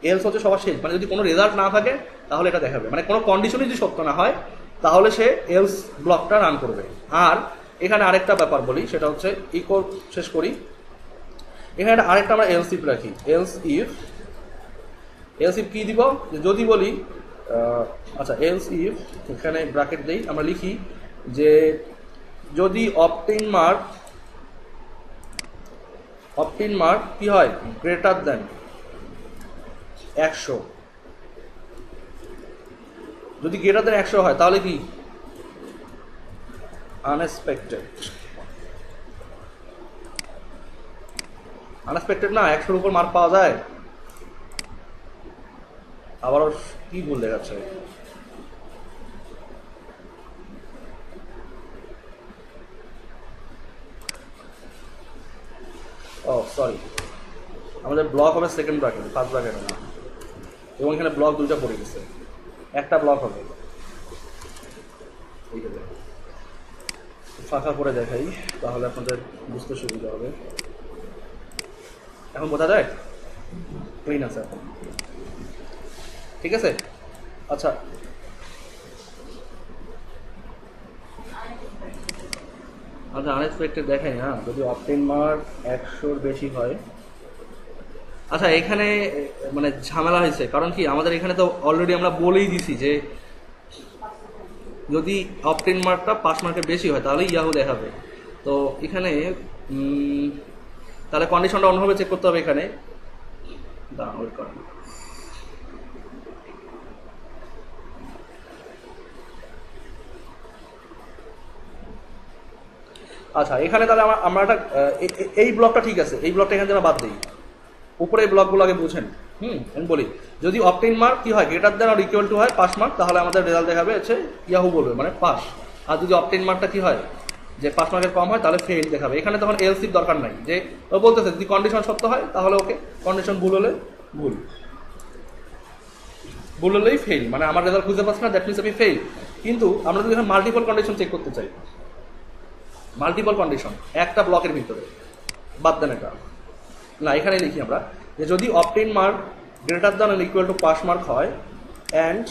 এলস হচ্ছে সবার শেষ, মানে যদি কোনো রেজাল্ট না থাকে তাহলে এটা দেখাবে, মানে কোনো কন্ডিশনই যদি সত্য না হয় তাহলে সে এলস ব্লকটা রান করবে। আর এখানে আরেকটা ব্যাপার বলি, সেটা হচ্ছে ইকো শেষ করি, এখানে আরেকটা আমরা এলস ইফ রাখি। এলস ইফ কি দিব, যদি বলি আচ্ছা এলস ইফ এখানে ব্র্যাকেট দেই, আমরা লিখি যে যদি অপটেইন মার্ক কি হয় গ্রেটার দেন 100, যদি গ্রেটার দেন 100 হয় তাহলে কি আনএক্সপেক্টেড না, 100-র উপর মার্ক পাওয়া যায়। আবারও কি ভুল দেখাচ্ছে, ও সরি, আমাদের ব্লক হবে সেকেন্ড ব্র্যাকেট, ফার্স্ট ব্র্যাকেট না, এবং এখানে ব্লক দুইটা পড়ে গেছে, একটা ব্লক হবে এইটাতে ফাঁকা করে দেখাই তাহলে আপনাদের বুঝতে সুবিধা হবে। এখন বোঝা যায়, ক্লিন আছে এখন, ঠিক আছে। আচ্ছা আচ্ছা আনএক্সপেক্টেড দেখাই না, যদি অপটেইন মার্ক 100-র বেশি হয়। আচ্ছা এখানে মানে ঝামেলা হয়েছে, কারণ কি আমাদের এখানে তো অলরেডি আমরা বলেই দিছি যে যদি অপটেইন মার্কটা পাস মার্কের বেশি হয় তাহলে ইয়াহু দেখাবে। তো এখানে তাহলে কন্ডিশনটা অন্যভাবে চেক করতে হবে। এখানে ওয়েট করেন, আচ্ছা এখানে তাহলে আমরা একটা এই ব্লকটা ঠিক আছে, এই ব্লকটা এখানে আমরা বাদ দিই, উপরে এই ব্লকগুলো আগে বুঝেন। আমি বলি যদি অপটেইন মার্ক কি হয় greater than or equal to হয় পাস মার্ক, তাহলে আমাদের রেজাল্ট দেখাবে হচ্ছে ইয়াহু বলবে মানে পাস। আর যদি অপটেইন মার্কটা কি হয় যে পাস মার্কের কম হয় তাহলে ফেল দেখাবে। এখানে তখন এলসির দরকার নাই, যে ও বলতেছে যদি কন্ডিশন সত্য হয় তাহলে ওকে, কন্ডিশন ভুল হলে ভুল হলেই ফেল, মানে আমার রেজাল্ট খুঁজে পাচ্ছি না, দ্যাট মিনস আমি ফেল। কিন্তু আমরা যদি এখানে মাল্টিপল কন্ডিশন চেক করতে চাই, মাল্টিপল কন্ডিশন একটা ব্লকের ভিতরে, বাদ দেন এটা না, এখানে লিখি আমরা যে যদি obtain mark greater than or equal to pass mark হয় অ্যান্ড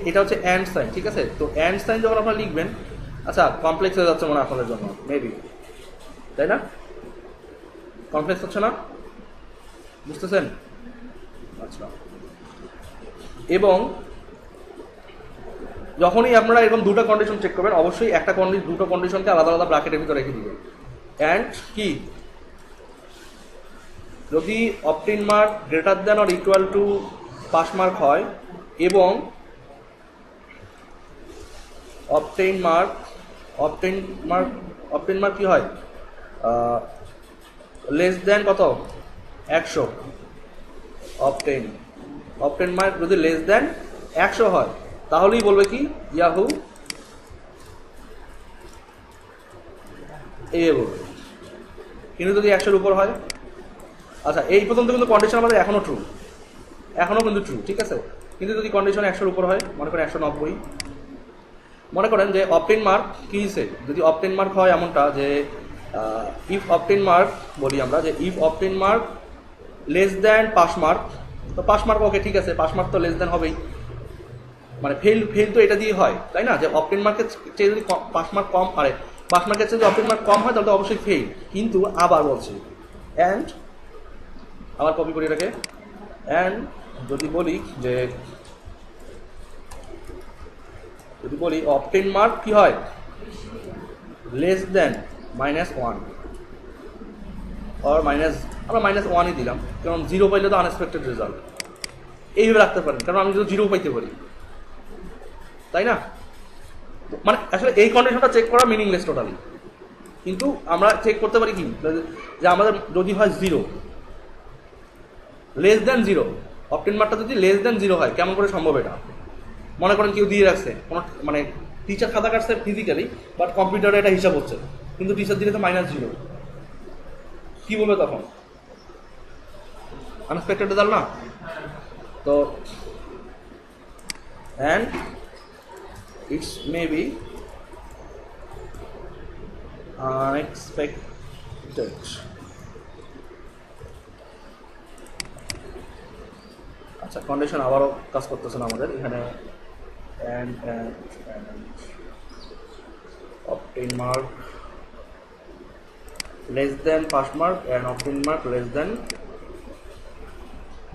এটা হচ্ছে অ্যান্ড সাইন, ঠিক আছে। তো অ্যান্ড সাইন যখন আপনারা লিখবেন, আচ্ছা কমপ্লেক্স হয়ে যাচ্ছে মনে আপনাদের জন্য মেবি, তাই না? কমপ্লেক্স হচ্ছে না, বুঝতেছেন? আচ্ছা, এবং যখনই আপনারা এরকম দুটো কন্ডিশন চেক করবেন অবশ্যই একটা দুটো কন্ডিশনকে আলাদা আলাদা ব্র্যাকেটের ভিতরে রেখে দিবেন। অ্যান্ড কি যদি obtain mark greater than or equal to pass mark হয় এবং অপটেইন মার্ক কি হয় লেস দেন কত 100, অপটেইন মার্ক যদি লেস দেন 100 হয় তাহলেই বলবে কি ইয়াহু এ বলবে। কিন্তু যদি 100-র উপর হয়, আচ্ছা এই পর্যন্ত কিন্তু কন্ডিশন আমাদের এখনো কিন্তু ট্রু, ঠিক আছে। কিন্তু যদি কন্ডিশন 100-র উপর হয়, মনে করেন 190, মনে করেন যে অপটেইন মার্ক কি হিসেবে, যদি অপটেইন মার্ক হয় এমনটা যে ইফ অপটেইন মার্ক বলি আমরা, যে if obtain mark less than pass mark, তো পাস মার্ক ওকে ঠিক আছে, পাস মার্ক তো লেস দেন হবেই, মানে ফেল তো এটা দিয়ে হয়, তাই না? যে অপটেইন মার্কের চেয়ে যদি পাস মার্ক কম, আরে পাস মার্কের চেয়ে যদি অপটেইন মার্ক কম হয় তাহলে তো অবশ্যই ফেল। কিন্তু আবার বলছি অ্যান্ড, আবার কপি করি এটাকে, অ্যান্ড যদি বলি অপটেইন মার্ক কি হয় লেস দেন -1 অর আমরা -1ই দিলাম, কারণ 0 পাইলে তো আনএক্সপেক্টেড রেজাল্ট, এইভাবে রাখতে পারেন, কারণ আমি যদি 0 পাইতে পারি, তাই না? মানে আসলে এই কন্ডিশনটা চেক করা মিনিংলেস টোটালি। কিন্তু আমরা চেক করতে পারি কি, যে আমাদের যদি হয় 0 লেস দেন 0, অপটেন মার্কটা যদি লেস দেন 0 হয়, কেমন করে সম্ভব এটা? মনে করেন কেউ দিয়ে রাখছে, কোনো মানে টিচার খাতা কাটছে ফিজিক্যালি, বাট কম্পিউটারে এটা হিসাব হচ্ছে, কিন্তু টিচার দিলে তো -0, কি বলবে তখন? আনএক্সপেক্টেড রেজাল্ট না? তো অ্যান্ড ইটস মেবি আনএক্সপেক্টেড। আচ্ছা, কন্ডিশন আবারও কাজ করতেছে না আমাদের এখানে। And obtain mark less than pass mark and obtain mark less than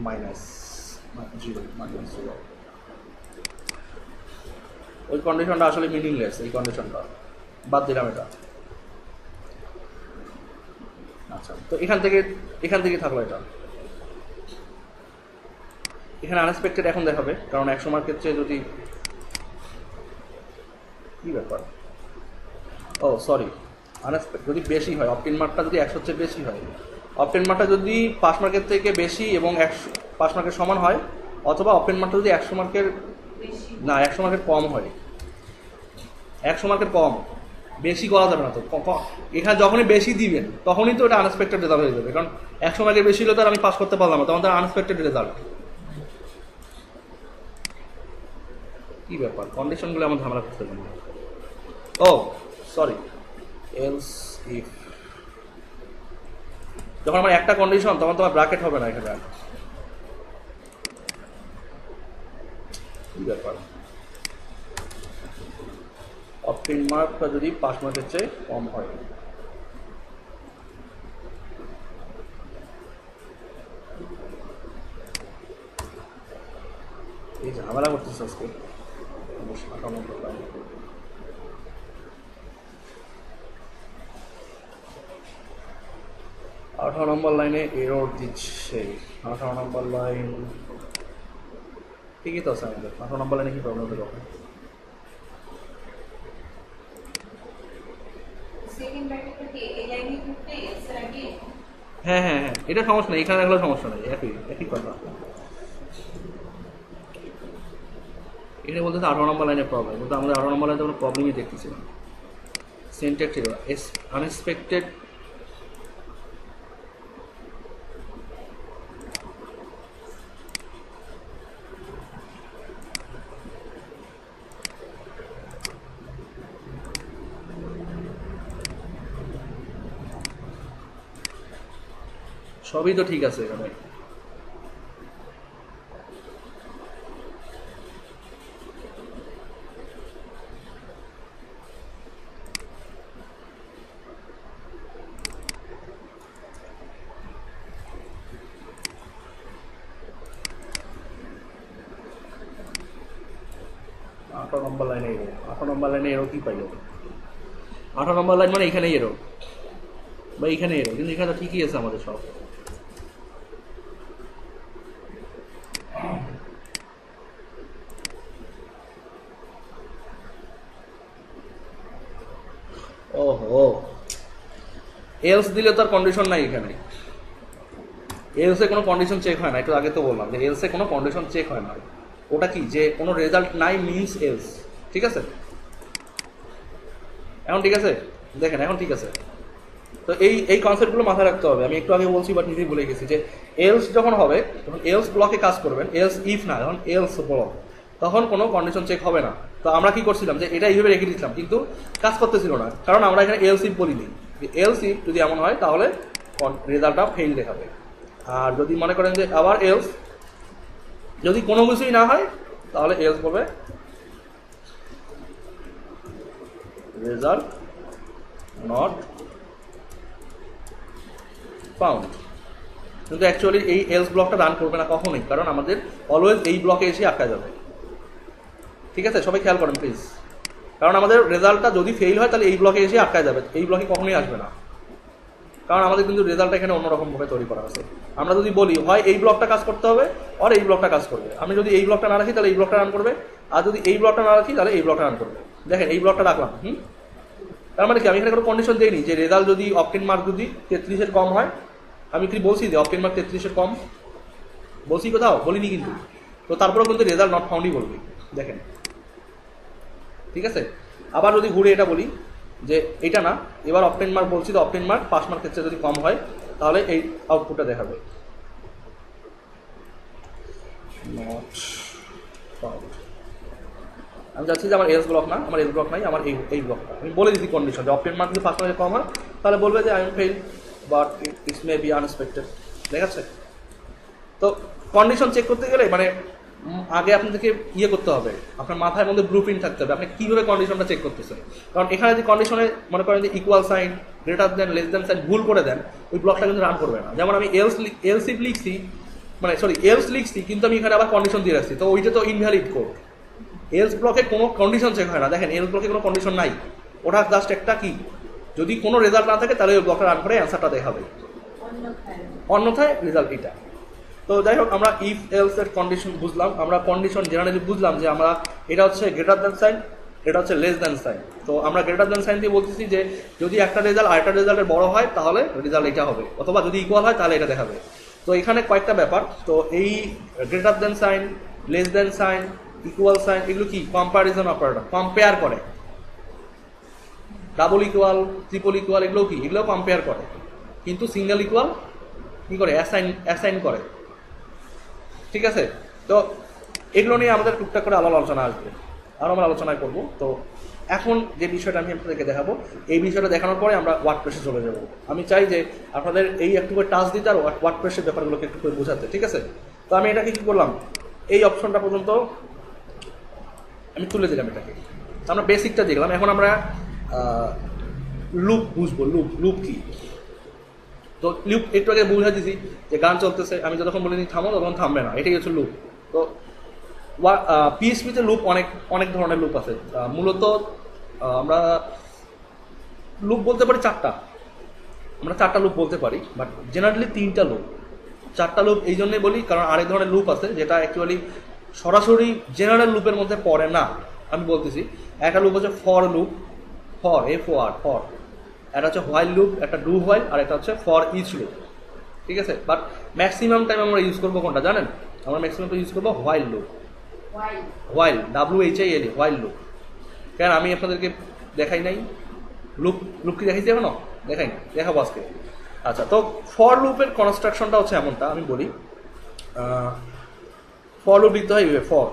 -0 ওই কন্ডিশনটা আসলে মিনিংলেস, এই কন্ডিশনটা বাদ দিলাম এটা। আচ্ছা, তো এখান থেকে থাকলো এটা। এখানে আনএক্সপেক্টেড এখন দেখাবে, কারণ 100 মার্কের চেয়ে যদি কি ব্যাপার, ও সরি, আনএক্সপেক্টেড যদি বেশি হয়, অপটেন মার্কটা যদি 100 চেয়ে বেশি হয়, অপটেন মার্কটা যদি পাস মার্কের থেকে বেশি এবং 100 পাস মার্কের সমান হয়, অথবা অপটেন মার্কটা যদি 100 মার্কের না 100 মার্কের কম হয়, 100 মার্কের কম, বেশি করা যাবে না তো। এখানে যখনই বেশি দিবেন তখনই তো এটা আনএক্সপেক্টেড রেজাল্ট হয়ে যাবে, কারণ 100 মার্কের বেশি হলে তো আর আমি পাস করতে পারলাম না, তখন তো আনএক্সপেক্টেড রেজাল্ট। কি ব্যাপার, কন্ডিশনগুলো আমার ঝামেলা করতে পারি। ও সরি, এলস ইফ, যখন আমার একটা কন্ডিশন তখন তোমার ব্র্যাকেট হবে না এখানে। কি ব্যাপার, অপটেন মার্কটা যদি পাস মার্কের চেয়ে কম হয়, এই ঝামেলা করতেছে আজকে। 18 নম্বর লাইনে এরর দিচ্ছে। 18 নম্বর লাইন ঠিকই তো আছে আমাদের। 18 নম্বর লাইনে কি প্রবলেম হতে পারে? হ্যাঁ হ্যাঁ হ্যাঁ, এটা সমস্যা নেই, এখানে রাখলেও সমস্যা নেই, একই কথা। এখানে বলতেছে 18 নম্বর লাইনের প্রবলেম, কিন্তু আমাদের 18 নম্বর লাইনে কোনো প্রবলেমই দেখতেছি না। সিনট্যাক্স এরর, আনএক্সপেক্টেড সবই তো ঠিক আছে এখানে। আঠারো নম্বর লাইনে এরো, 18 নম্বর লাইনে এরো কি পাইল? 18 নম্বর লাইন মানে এখানে এরো বা এখানে এরো, কিন্তু এখানে তো ঠিকই আছে আমাদের সব। ওহো, এলস দিলে তো আর কন্ডিশন নাই এখানে। এলসে কোনো কন্ডিশন চেক হয় না, একটু আগে তো বললাম যে এলসে কোনো কন্ডিশন চেক হয় না। ওটা কি, যে কোনো রেজাল্ট নাই মিনস এলস। ঠিক আছে, এখন ঠিক আছে, দেখেন এখন ঠিক আছে। তো এই কনসেপ্টগুলো মাথায় রাখতে হবে। আমি একটু আগে বলছি বাট নিজেই ভুলে গেছি যে এলস যখন হবে তখন এলস ব্লকে কাজ করবেন, এলস ইফ না, যখন এলস ব্লক তখন কোনো কন্ডিশন চেক হবে না। তো আমরা কি করছিলাম যে এটা এইভাবে রেখে দিচ্ছিলাম, কিন্তু কাজ করতেছিল না, কারণ আমরা এখানে এলস ইফ বলিনি। এলস ইফ যদি এমন হয় তাহলে রেজাল্টটা ফেল দেখাবে। আর যদি মনে করেন যে আবার এলস, যদি কোনো কিছুই না হয় তাহলে এলস বলবে রেজাল্ট নট ফাউন্ড। কিন্তু অ্যাকচুয়ালি এই এলস ব্লকটা রান করবে না কখনোই, কারণ আমাদের অলওয়েজ এই ব্লকে এসে আটকা যাবে। ঠিক আছে, সবাই খেয়াল করেন প্লিজ, কারণ আমাদের রেজাল্টটা যদি ফেল হয় তাহলে এই ব্লকে এসে আটকায় যাবে, এই ব্লকে কখনোই আসবে না, কারণ আমাদের কিন্তু রেজাল্টটা এখানে অন্যরকমভাবে তৈরি করা আছে। আমরা যদি বলি হয় এই ব্লকটা কাজ করতে হবে আর এই ব্লকটা কাজ করবে, আমি যদি এই ব্লকটা না রাখি তাহলে এই ব্লকটা রান করবে, আর যদি এই ব্লকটা না রাখি তাহলে এই ব্লকটা রান করবে। দেখেন এই ব্লকটা রাখলাম, তার মানে কি আমি এখানে কোনো কন্ডিশন দিইনি যে রেজাল্ট যদি অপটেন মার্ক যদি 33-এর কম হয়। আমি কি বলছি যে অপটেন মার্ক 33-এর কম? বলছি কোথাও? বলিনি কিন্তু। তো তারপরেও কিন্তু রেজাল্ট নট ফাউন্ডই বলবি, দেখেন, ঠিক আছে। আবার যদি ঘুরে এটা বলি যে এটা না, এবার অপটেন মার্ক বলছি, তো অপটেন মার্ক পাস মার্ক ক্ষেত্রে যদি কম হয় তাহলে এই আউটপুটটা দেখাবে, নট ফাউন্ড। আমি চাচ্ছি যে আমার এলস ব্লক না, আমার এলস ব্লক নাই, আমার এই ব্লকটা আমি বলে দিচ্ছি কন্ডিশন যে অপটেন মার্ক যদি পাস মার্কে কম হয় তাহলে বলবে যে I am fail but it's may be unexpected, ঠিক আছে। তো কন্ডিশন চেক করতে গেলে মানে আগে আপনাদেরকে ইয়ে করতে হবে, আপনার মাথায় মধ্যে ব্লু প্রিন্ট থাকতে হবে আপনি কীভাবে কন্ডিশনটা চেক করতেছেন। কারণ এখানে যদি কন্ডিশনে মনে করেন যে equal sign, greater than, less than sign ভুল করে দেন, ওই ব্লকটা কিন্তু রান করবে না। যেমন আমি এলস ইফ লিখছি, মানে সরি এলস লিখছি, কিন্তু আমি এখানে আবার কন্ডিশন দিয়ে রাখছি, তো ওইটা তো ইনভ্যালিড কোড। এলস ব্লকে কোনো কন্ডিশন চেক হয় না, দেখেন এলস ব্লকে কোনো কন্ডিশন নাই, ওটা জাস্ট একটা কি, যদি কোনো রেজাল্ট না থাকে তাহলে ওই ব্লকটা রান করে অ্যান্সারটা দেখাবে, অন্যথায় রেজাল্ট এটা। তো যাই হোক, আমরা ইফ এলস এর কন্ডিশন বুঝলাম, আমরা কন্ডিশন জেনারেলি বুঝলাম যে আমরা এটা হচ্ছে গ্রেটার দ্যান সাইন, এটা হচ্ছে লেস দ্যান সাইন। তো আমরা গ্রেটার দ্যান সাইন দিয়ে বলতেছি যে যদি একটা রেজাল্ট আরেকটা রেজাল্টের বড় হয় তাহলে রেজাল্ট এটা হবে, অথবা যদি ইকুয়াল হয় তাহলে এটা দেখাবে। তো এখানে কয়েকটা ব্যাপার, তো এই greater than sign, less than sign, equal sign, এগুলো কি কম্প্যারিজন অপারেটর, কম্পেয়ার করে। ডাবল ইকুয়াল, ট্রিপল ইকুয়াল, এগুলো কি, এগুলো কম্পেয়ার করে, কিন্তু সিঙ্গেল ইকুয়াল কি করে, অ্যাসাইন করে, ঠিক আছে। তো এগুলো নিয়ে আমাদের টুকটাক করে আলোচনা আসবে, আরও আমরা আলোচনায় করবো। তো এখন যে বিষয়টা আমি আপনাদেরকে দেখাবো, এই বিষয়টা দেখানোর পরে আমরা ওয়ার্ডপ্রেসে চলে যাব। আমি চাই যে আপনাদের এই একটু করে টাচ দিতে আর ওয়ার্ডপ্রেসের ব্যাপারগুলোকে একটু করে বোঝাতে, ঠিক আছে। তো আমি এটাকে কী করলাম, এই অপশনটা পর্যন্ত আমি তুলে দিলাম এটাকে, আমরা বেসিকটা দেখলাম। এখন আমরা লুপ বুঝবো, লুপ কি। তো লুপ একটু আগে বুঝা দিছি যে গান চলতেছে, আমি যতক্ষণ বলে দিই থামো তখন থামবে না, এটাই হচ্ছে লুপ। তো পিএইচপিতে লুপ অনেক ধরনের লুপ আছে। মূলত আমরা লুপ বলতে পারি চারটা, আমরা চারটা লুপ বলতে পারি, বাট জেনারেলি তিনটা লুপ। চারটা লুপ এই জন্যই বলি কারণ আরেক ধরনের লুপ আছে যেটা অ্যাকচুয়ালি সরাসরি জেনারেল লুপের মধ্যে পড়ে না। আমি বলতেছি, একটা লুপ হচ্ছে for loop, for FOR for, একটা হচ্ছে হোয়াইল লুপ, একটা ডু হোয়াইল, আর একটা হচ্ছে ফর ইচ লুপ, ঠিক আছে। বাট ম্যাক্সিমাম টাইম আমরা ইউজ করবো কোনটা জানেন? আমরা ম্যাক্সিমাম ইউজ করবো while loop, while, WHILE, while loop. কেন আমি আপনাদেরকে দেখাই নাই লুপ কি দেখাইছি এখনো? দেখাবো আজকে। আচ্ছা, তো ফর লুপের কনস্ট্রাকশনটা হচ্ছে এমনটা, আমি বলি ফর লুপ লিখতে হয় ফর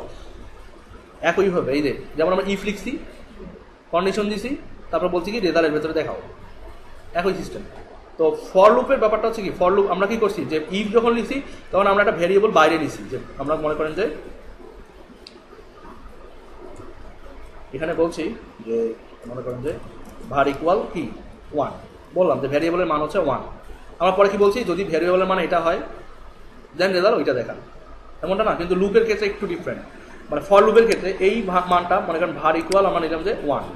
একইভাবে, এই যে যেমন আমরা ইফ লিখছি, কন্ডিশন দিছি, তারপর বলছি কি রেজাল্টের ভেতরে দেখাও, একই সিস্টেম। তো ফর লুপের ব্যাপারটা হচ্ছে কি, ফর লুপ আমরা কি করছি যে ইফ যখন লিখছি তখন আমরা একটা ভেরিয়েবল বাইরে নিছি, যে আমরা মনে করেন যে এখানে বলছি যে মনে করেন যে var ইকুয়াল কি 1, বললাম যে ভ্যারিয়েবলের মান হচ্ছে 1। আমরা পরে কি বলছি, যদি ভ্যারিয়েবলের মান এটা হয় দেন রেজাল্ট ওইটা দেখান, এমনটা না। কিন্তু লুপের ক্ষেত্রে একটু ডিফারেন্ট, মানে ফর লুপের ক্ষেত্রে এই মানটা মনে করেন var ইকুয়াল আমরা নিলাম যে 1,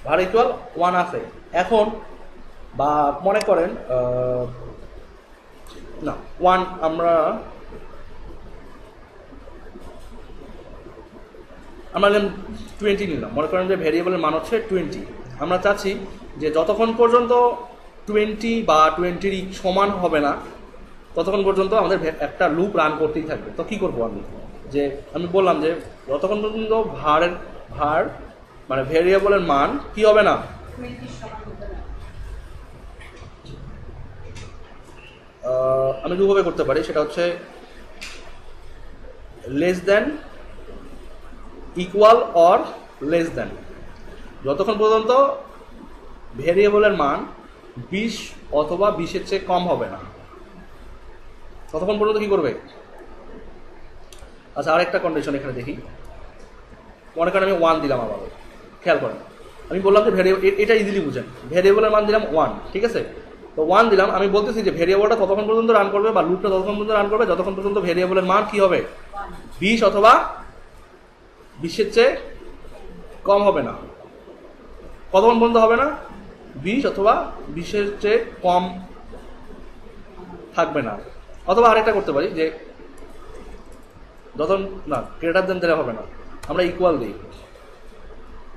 var ইকুয়াল 1 আছে এখন, বা মনে করেন না 1 আমরা নিলাম 20 নিলাম, মনে করেন যে ভ্যারিয়েবলের মান হচ্ছে 20। আমরা চাচ্ছি যে যতক্ষণ পর্যন্ত 20 বা 20 সমান হবে না ততক্ষণ পর্যন্ত আমাদের একটা লুপ রান করতেই থাকবে। তো কি করবো আমি বললাম যে যতক্ষণ পর্যন্ত ভার মানে ভ্যারিয়েবলের মান কি হবে না, আমি দুভাবে করতে পারি, সেটা হচ্ছে less than, equal or less than. যতক্ষণ পর্যন্ত ভ্যারিয়েবলের মান 20 অথবা 20-এর চেয়ে কম হবে না ততক্ষণ পর্যন্ত কি করবে। আচ্ছা, আরেকটা কন্ডিশন এখানে দেখি, মনে করেন আমি 1 দিলাম, আবার খেয়াল করেন আমি বললাম যে ভ্যারিয়েবল, এটা ইজিলি বুঝেন, ভ্যারিয়েবলের মান দিলাম 1, ঠিক আছে। তো 1 দিলাম, আমি বলতেছি যে ভ্যারিয়েবলটা ততক্ষণ পর্যন্ত রান করবে বা লুপটা ততক্ষণ পর্যন্ত রান করবে যতক্ষণ পর্যন্ত ভ্যারিয়েবলের মান কি হবে 20 অথবা 20-এর চেয়ে কম হবে না। কতক্ষণ পর্যন্ত হবে না, 20 অথবা 20-এর চেয়ে কম থাকবে না। অথবা আরেকটা করতে পারি যে যতক্ষণ না গ্রেটার দেন দিলে হবে না, আমরা ইকুয়াল দিই,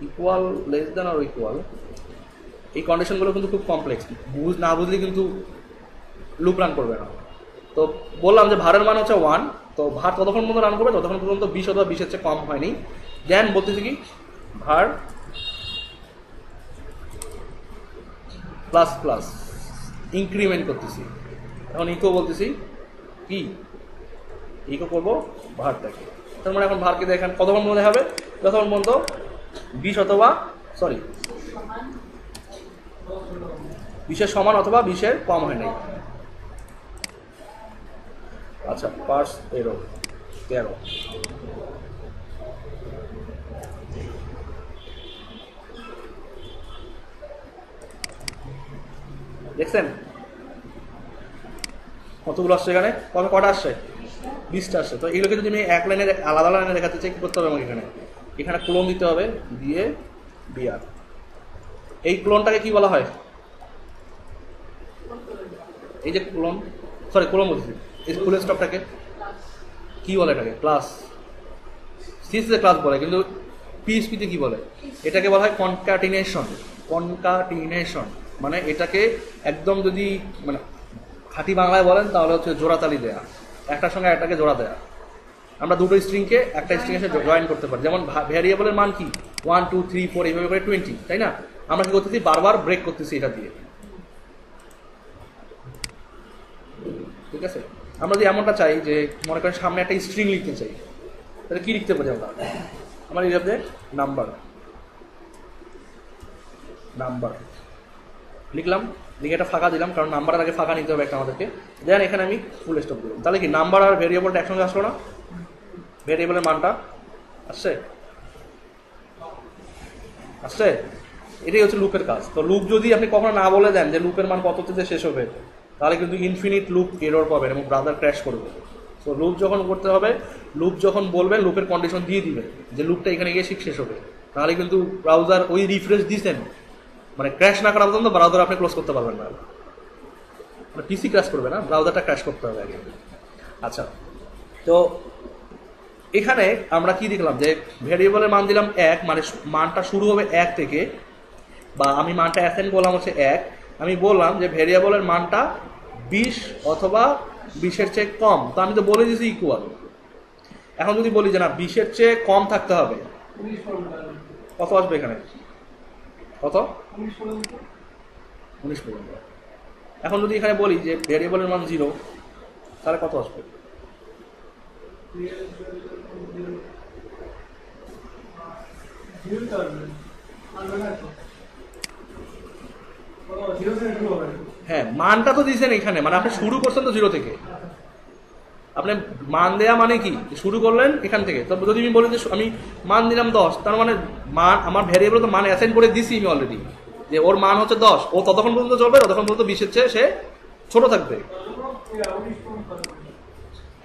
ইকুয়াল, লেস দেন আর ইকুয়াল। এই কন্ডিশনগুলো কিন্তু খুব কমপ্লেক্স, না বুঝলে কিন্তু লুপ রান করবে না। তো বললাম যে ভারের মান হচ্ছে 1, তো ভার ততক্ষণ পর্যন্ত রান করবে ততক্ষণ পর্যন্ত 20 অথবা 20-এর চেয়ে কম হয়নি। দেন বলতেছি কি ভার প্লাস প্লাস ইনক্রিমেন্ট করতেছি। এখন ইকো বলতেছি কি ইকো করবো ভারটাকে। তার মানে এখন ভারকে দেখেন কতক্ষণ পর্যন্ত দেখাবে, যতক্ষণ পর্যন্ত 20 অথবা 20-এর সমান অথবা 20-এর কম হয় নাই। আচ্ছা পার্স এরো 13 দেখছেন কতগুলো আসছে এখানে, কটা আসছে, 20টা আসছে। তো এগুলোকে যদি আমি এক লাইনে আলাদা লাইনে দেখাতে চাই কি করতে হবে আমাকে, এখানে ক্লোন দিতে হবে, দিয়ে বিআর। এই ক্লোনটাকে কি বলা হয়, এই যে ক্লোন ক্লোন বলছি, এই ফুল স্টপটাকে কি বলে, এটাকে ক্লাস, সিএসএস ক্লাস বলে, কিন্তু পিএইচপিতে কি বলে, এটাকে বলা হয় কনক্যাটিনেশন। কনক্যাটিনেশন মানে এটাকে একদম যদি মানে খাঁটি বাংলায় বলেন তাহলে হচ্ছে জোড়াতালি দেয়া, একটার সঙ্গে একটাকে জোড়া দেয়া। আমরা দুটো স্ট্রিংকে একটা স্ট্রিং এসে জয়েন করতে পারি। যেমন ভ্যারিয়েবলের মান কি 1 2 3 4 এইভাবে করে 20, তাই না? আমরা কি করতেছি, বারবার ব্রেক করতেছি এটা দিয়ে, ঠিক আছে? আমরা যদি এমনটা চাই যে মনে করেন সামনে একটা স্ট্রিং লিখতে চাই, তাহলে কি লিখতে পারি আমরা, আমার লিখতে নাম্বার নাম্বার লিখলাম, লিখে এটা ফাঁকা দিলাম, কারণ নাম্বারের আগে ফাঁকা নিতে হবে একটা আমাদেরকে। দেন এখানে আমি ফুল স্টপ দিলাম। তাহলে কি নাম্বার আর ভেরিয়েবলটা একসঙ্গে আসলো না, ভেরিয়েবলের মানটা আসছে, আসছে। এটাই হচ্ছে লুপের কাজ। তো লুপ যদি আপনি কখনো না বলে দেন যে লুপের মান কততে শেষ হবে, তাহলে কিন্তু ইনফিনিট লুপ এরর পাবেন এবং ব্রাউজার ক্র্যাশ করবে। তো লুপ যখন করতে হবে, লুপ যখন বলবেন লুপের কন্ডিশন দিয়ে দিবেন যে লুপটা এখানে গিয়ে শেষ হবে, তাহলে কিন্তু ব্রাউজার ওই রিফ্রেশ দিচ্ছেন মানে ক্র্যাশ না করা পর্যন্ত ব্রাউজার আপনি ক্লোজ করতে পারবেন না, মানে পিসি ক্র্যাশ করবে না, ব্রাউজারটা ক্র্যাশ করতে হবে আগে। আচ্ছা, তো এখানে আমরা কি দেখলাম যে ভেরিয়েবলের মান দিলাম 1, মানে মানটা শুরু হবে 1 থেকে, বা আমি মানটা অ্যাসাইন করলাম হচ্ছে 1। আমি বললাম যে ভেরিয়েবলের মানটা 20 অথবা 20-এর চেয়ে কম, তো আমি তো বলে দিয়েছি ইকুয়াল। এখন যদি বলি যে না 20-এর চেয়ে কম থাকতে হবে, কত আসবে এখানে, কত 19 পর্যন্ত। এখন যদি এখানে বলি যে ভেরিয়েবলের মান 0, তাহলে কত আসবে, হ্যাঁ মানটা তো দিয়েছেন এখানে, মানে আপনি শুরু করছেন তো 0 থেকে। আপনি মান দেয়া মানে কি, শুরু করলেন এখান থেকে। তো যদি আমি বলি যে আমি মান দিলাম 10, তার মানে মান আমার ভ্যারিয়েবল তো মান অ্যাসাইন করে দিছি আমি অলরেডি, যে ওর মান হচ্ছে 10, ও ততক্ষণ পর্যন্ত চলবে ততক্ষণ পর্যন্ত 20-এর চেয়ে সে ছোট থাকবে।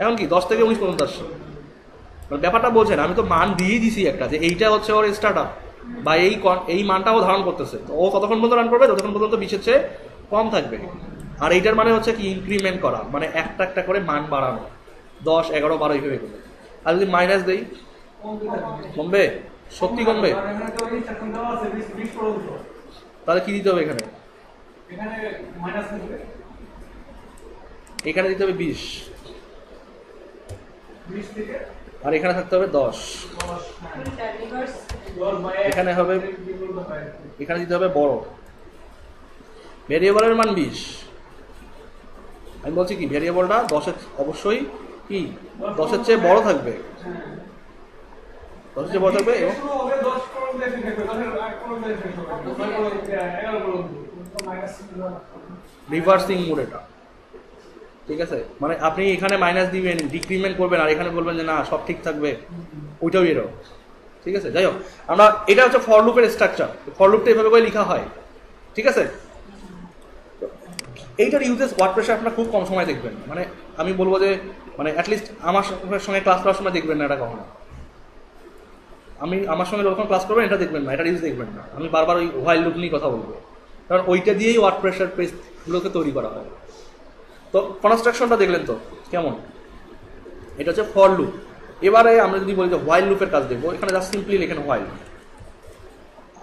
এখন কি 10 থেকে 19 পর্যন্ত আসছে, মানে ব্যাপারটা বোঝেন, আমি তো মান দিয়েই দিছি একটা, যে এইটা হচ্ছে ওর স্টার্ট আপ, বা এই মানটা ও ধারণ করতেছে, তো ও কতক্ষণ পর্যন্ত রান করবে, যতক্ষণ পর্যন্ত 20-এর চেয়ে কম থাকবে। আর এইটার মানে হচ্ছে কি ইনক্রিমেন্ট করা, মানে একটা একটা করে মান বাড়ানো, 10 11 12 এইভাবে করে। আর যদি মাইনাস দেই কমবে, সত্যি কমবে, তাহলে কি দিতে হবে এখানে, এখানে দিতে হবে 20, আর এখানে থাকতে হবে 10, এখানে হবে, এখানে দিতে হবে বড়। ভেরিয়েবলের মান 20, আমি বলছি কি ভেরিয়েবলটা 10-এর অবশ্যই কি 10-এর চেয়ে বড় থাকবে, 10-এর চেয়ে বড় থাকবে, এবং রিভার্সিং মোড এটা, ঠিক আছে? মানে আপনি এখানে মাইনাস দিবেন, ডিক্রিমেন্ট করবেন, আর এখানে বলবেন যে না সব ঠিক থাকবে, ওইটাও এরো, ঠিক আছে? যাই হোক, আমরা এটা হচ্ছে ফর লুপের স্ট্রাকচার। ফর লুপটা এভাবে করে লেখা হয়, ঠিক আছে? এইটার ইউজেস ওয়ার্ডপ্রেসে আপনারা খুব কম সময় দেখবেন, মানে আমি বলবো যে মানে অ্যাটলিস্ট আমার সঙ্গে ক্লাস করার সময় দেখবেন না এটা কখনো। আমি আমার সঙ্গে যখন ক্লাস করবেন এটা দেখবেন না, এটার ইউজ দেখবেন না। আমি বারবার ওই হোয়াইল লুপ নিয়ে কথা বলবো, কারণ ওইটা দিয়েই ওয়ার্ডপ্রেসের পেজগুলোকে তৈরি করা হয়। তো কনস্ট্রাকশনটা দেখলেন তো কেমন, এটা হচ্ছে ফর লুপ। এবারে আমরা যদি বলি যে হোয়াইল লুপের কাজ দেখবো, এখানে জাস্ট সিম্পলি লেখেন হোয়াইল।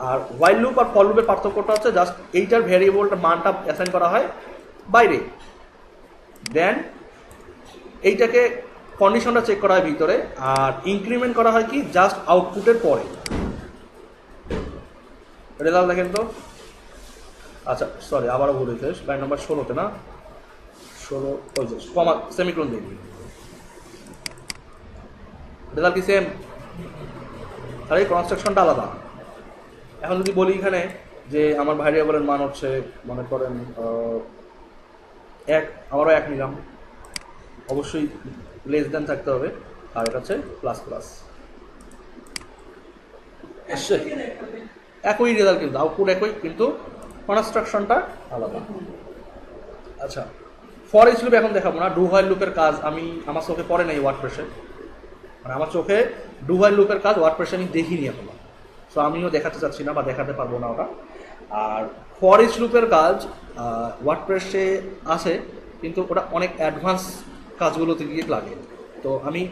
আর হোয়াইল লুপ আর ফর লুপের পার্থক্যটা হচ্ছে জাস্ট এইটার ভ্যারিয়েবলটা মানটা অ্যাসাইন করা হয় বাইরে, দেন এইটাকে কন্ডিশনটা চেক করা হয় ভিতরে, আর ইনক্রিমেন্ট করা হয় কি জাস্ট আউটপুটের পরে। রেজাল্ট দেখেন তো। আচ্ছা সরি, আবারও ভুল হয়েছে, লাইন নাম্বার 16-তে না, 16 ওই যে কমা সেমিকোলন দিই। রেজাল্ট কি সেম? আর এই কনস্ট্রাকশনটা আলাদা। এখন যদি বলি এখানে যে আমার ভ্যারিয়েবলের মান হচ্ছে মনে করেন 1, আবারও 1 নিলাম, অবশ্যই লেস দেন থাকতে হবে, আর এটা হচ্ছে প্লাস প্লাস। একই রেজাল্ট কিন্তু, আউটপুট একই, কিন্তু কনস্ট্রাকশনটা আলাদা। আচ্ছা, ফর ইচ লুপ এখন দেখাবো না। ডু হোয়াইল লুপের কাজ আমি আমার চোখে পড়ে নাই ওয়ার্ডপ্রেসে, মানে আমার চোখে ডু হোয়াইল লুপের কাজ ওয়ার্ডপ্রেসে আমি দেখিনি এখনো, সো আমিও দেখাতে চাচ্ছি না বা দেখাতে পারবো না ওটা। আর ফর ইচ লুপের কাজ ওয়ার্ডপ্রেসে আছে, কিন্তু ওটা অনেক অ্যাডভান্স কাজগুলোতে গিয়ে লাগে। তো আমি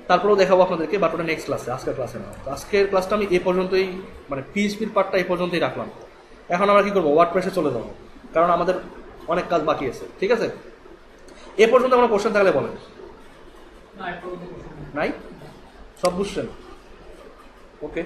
তারপরেও দেখাবো আপনাদেরকে, বাট ওটা নেক্সট ক্লাসে, আজকের ক্লাসে না। তো আজকের ক্লাসটা আমি এ পর্যন্তই, মানে পিএইচপির পার্টটা এই পর্যন্তই রাখলাম। এখন আমরা কী করবো, ওয়ার্ডপ্রেসে চলে যাবো, কারণ আমাদের অনেক কাজ বাকি আছে। ঠিক আছে, এ পর্যন্ত আমার কোশ্চেন থাকলে বলেন। নাই, সব বুঝছেন? ওকে।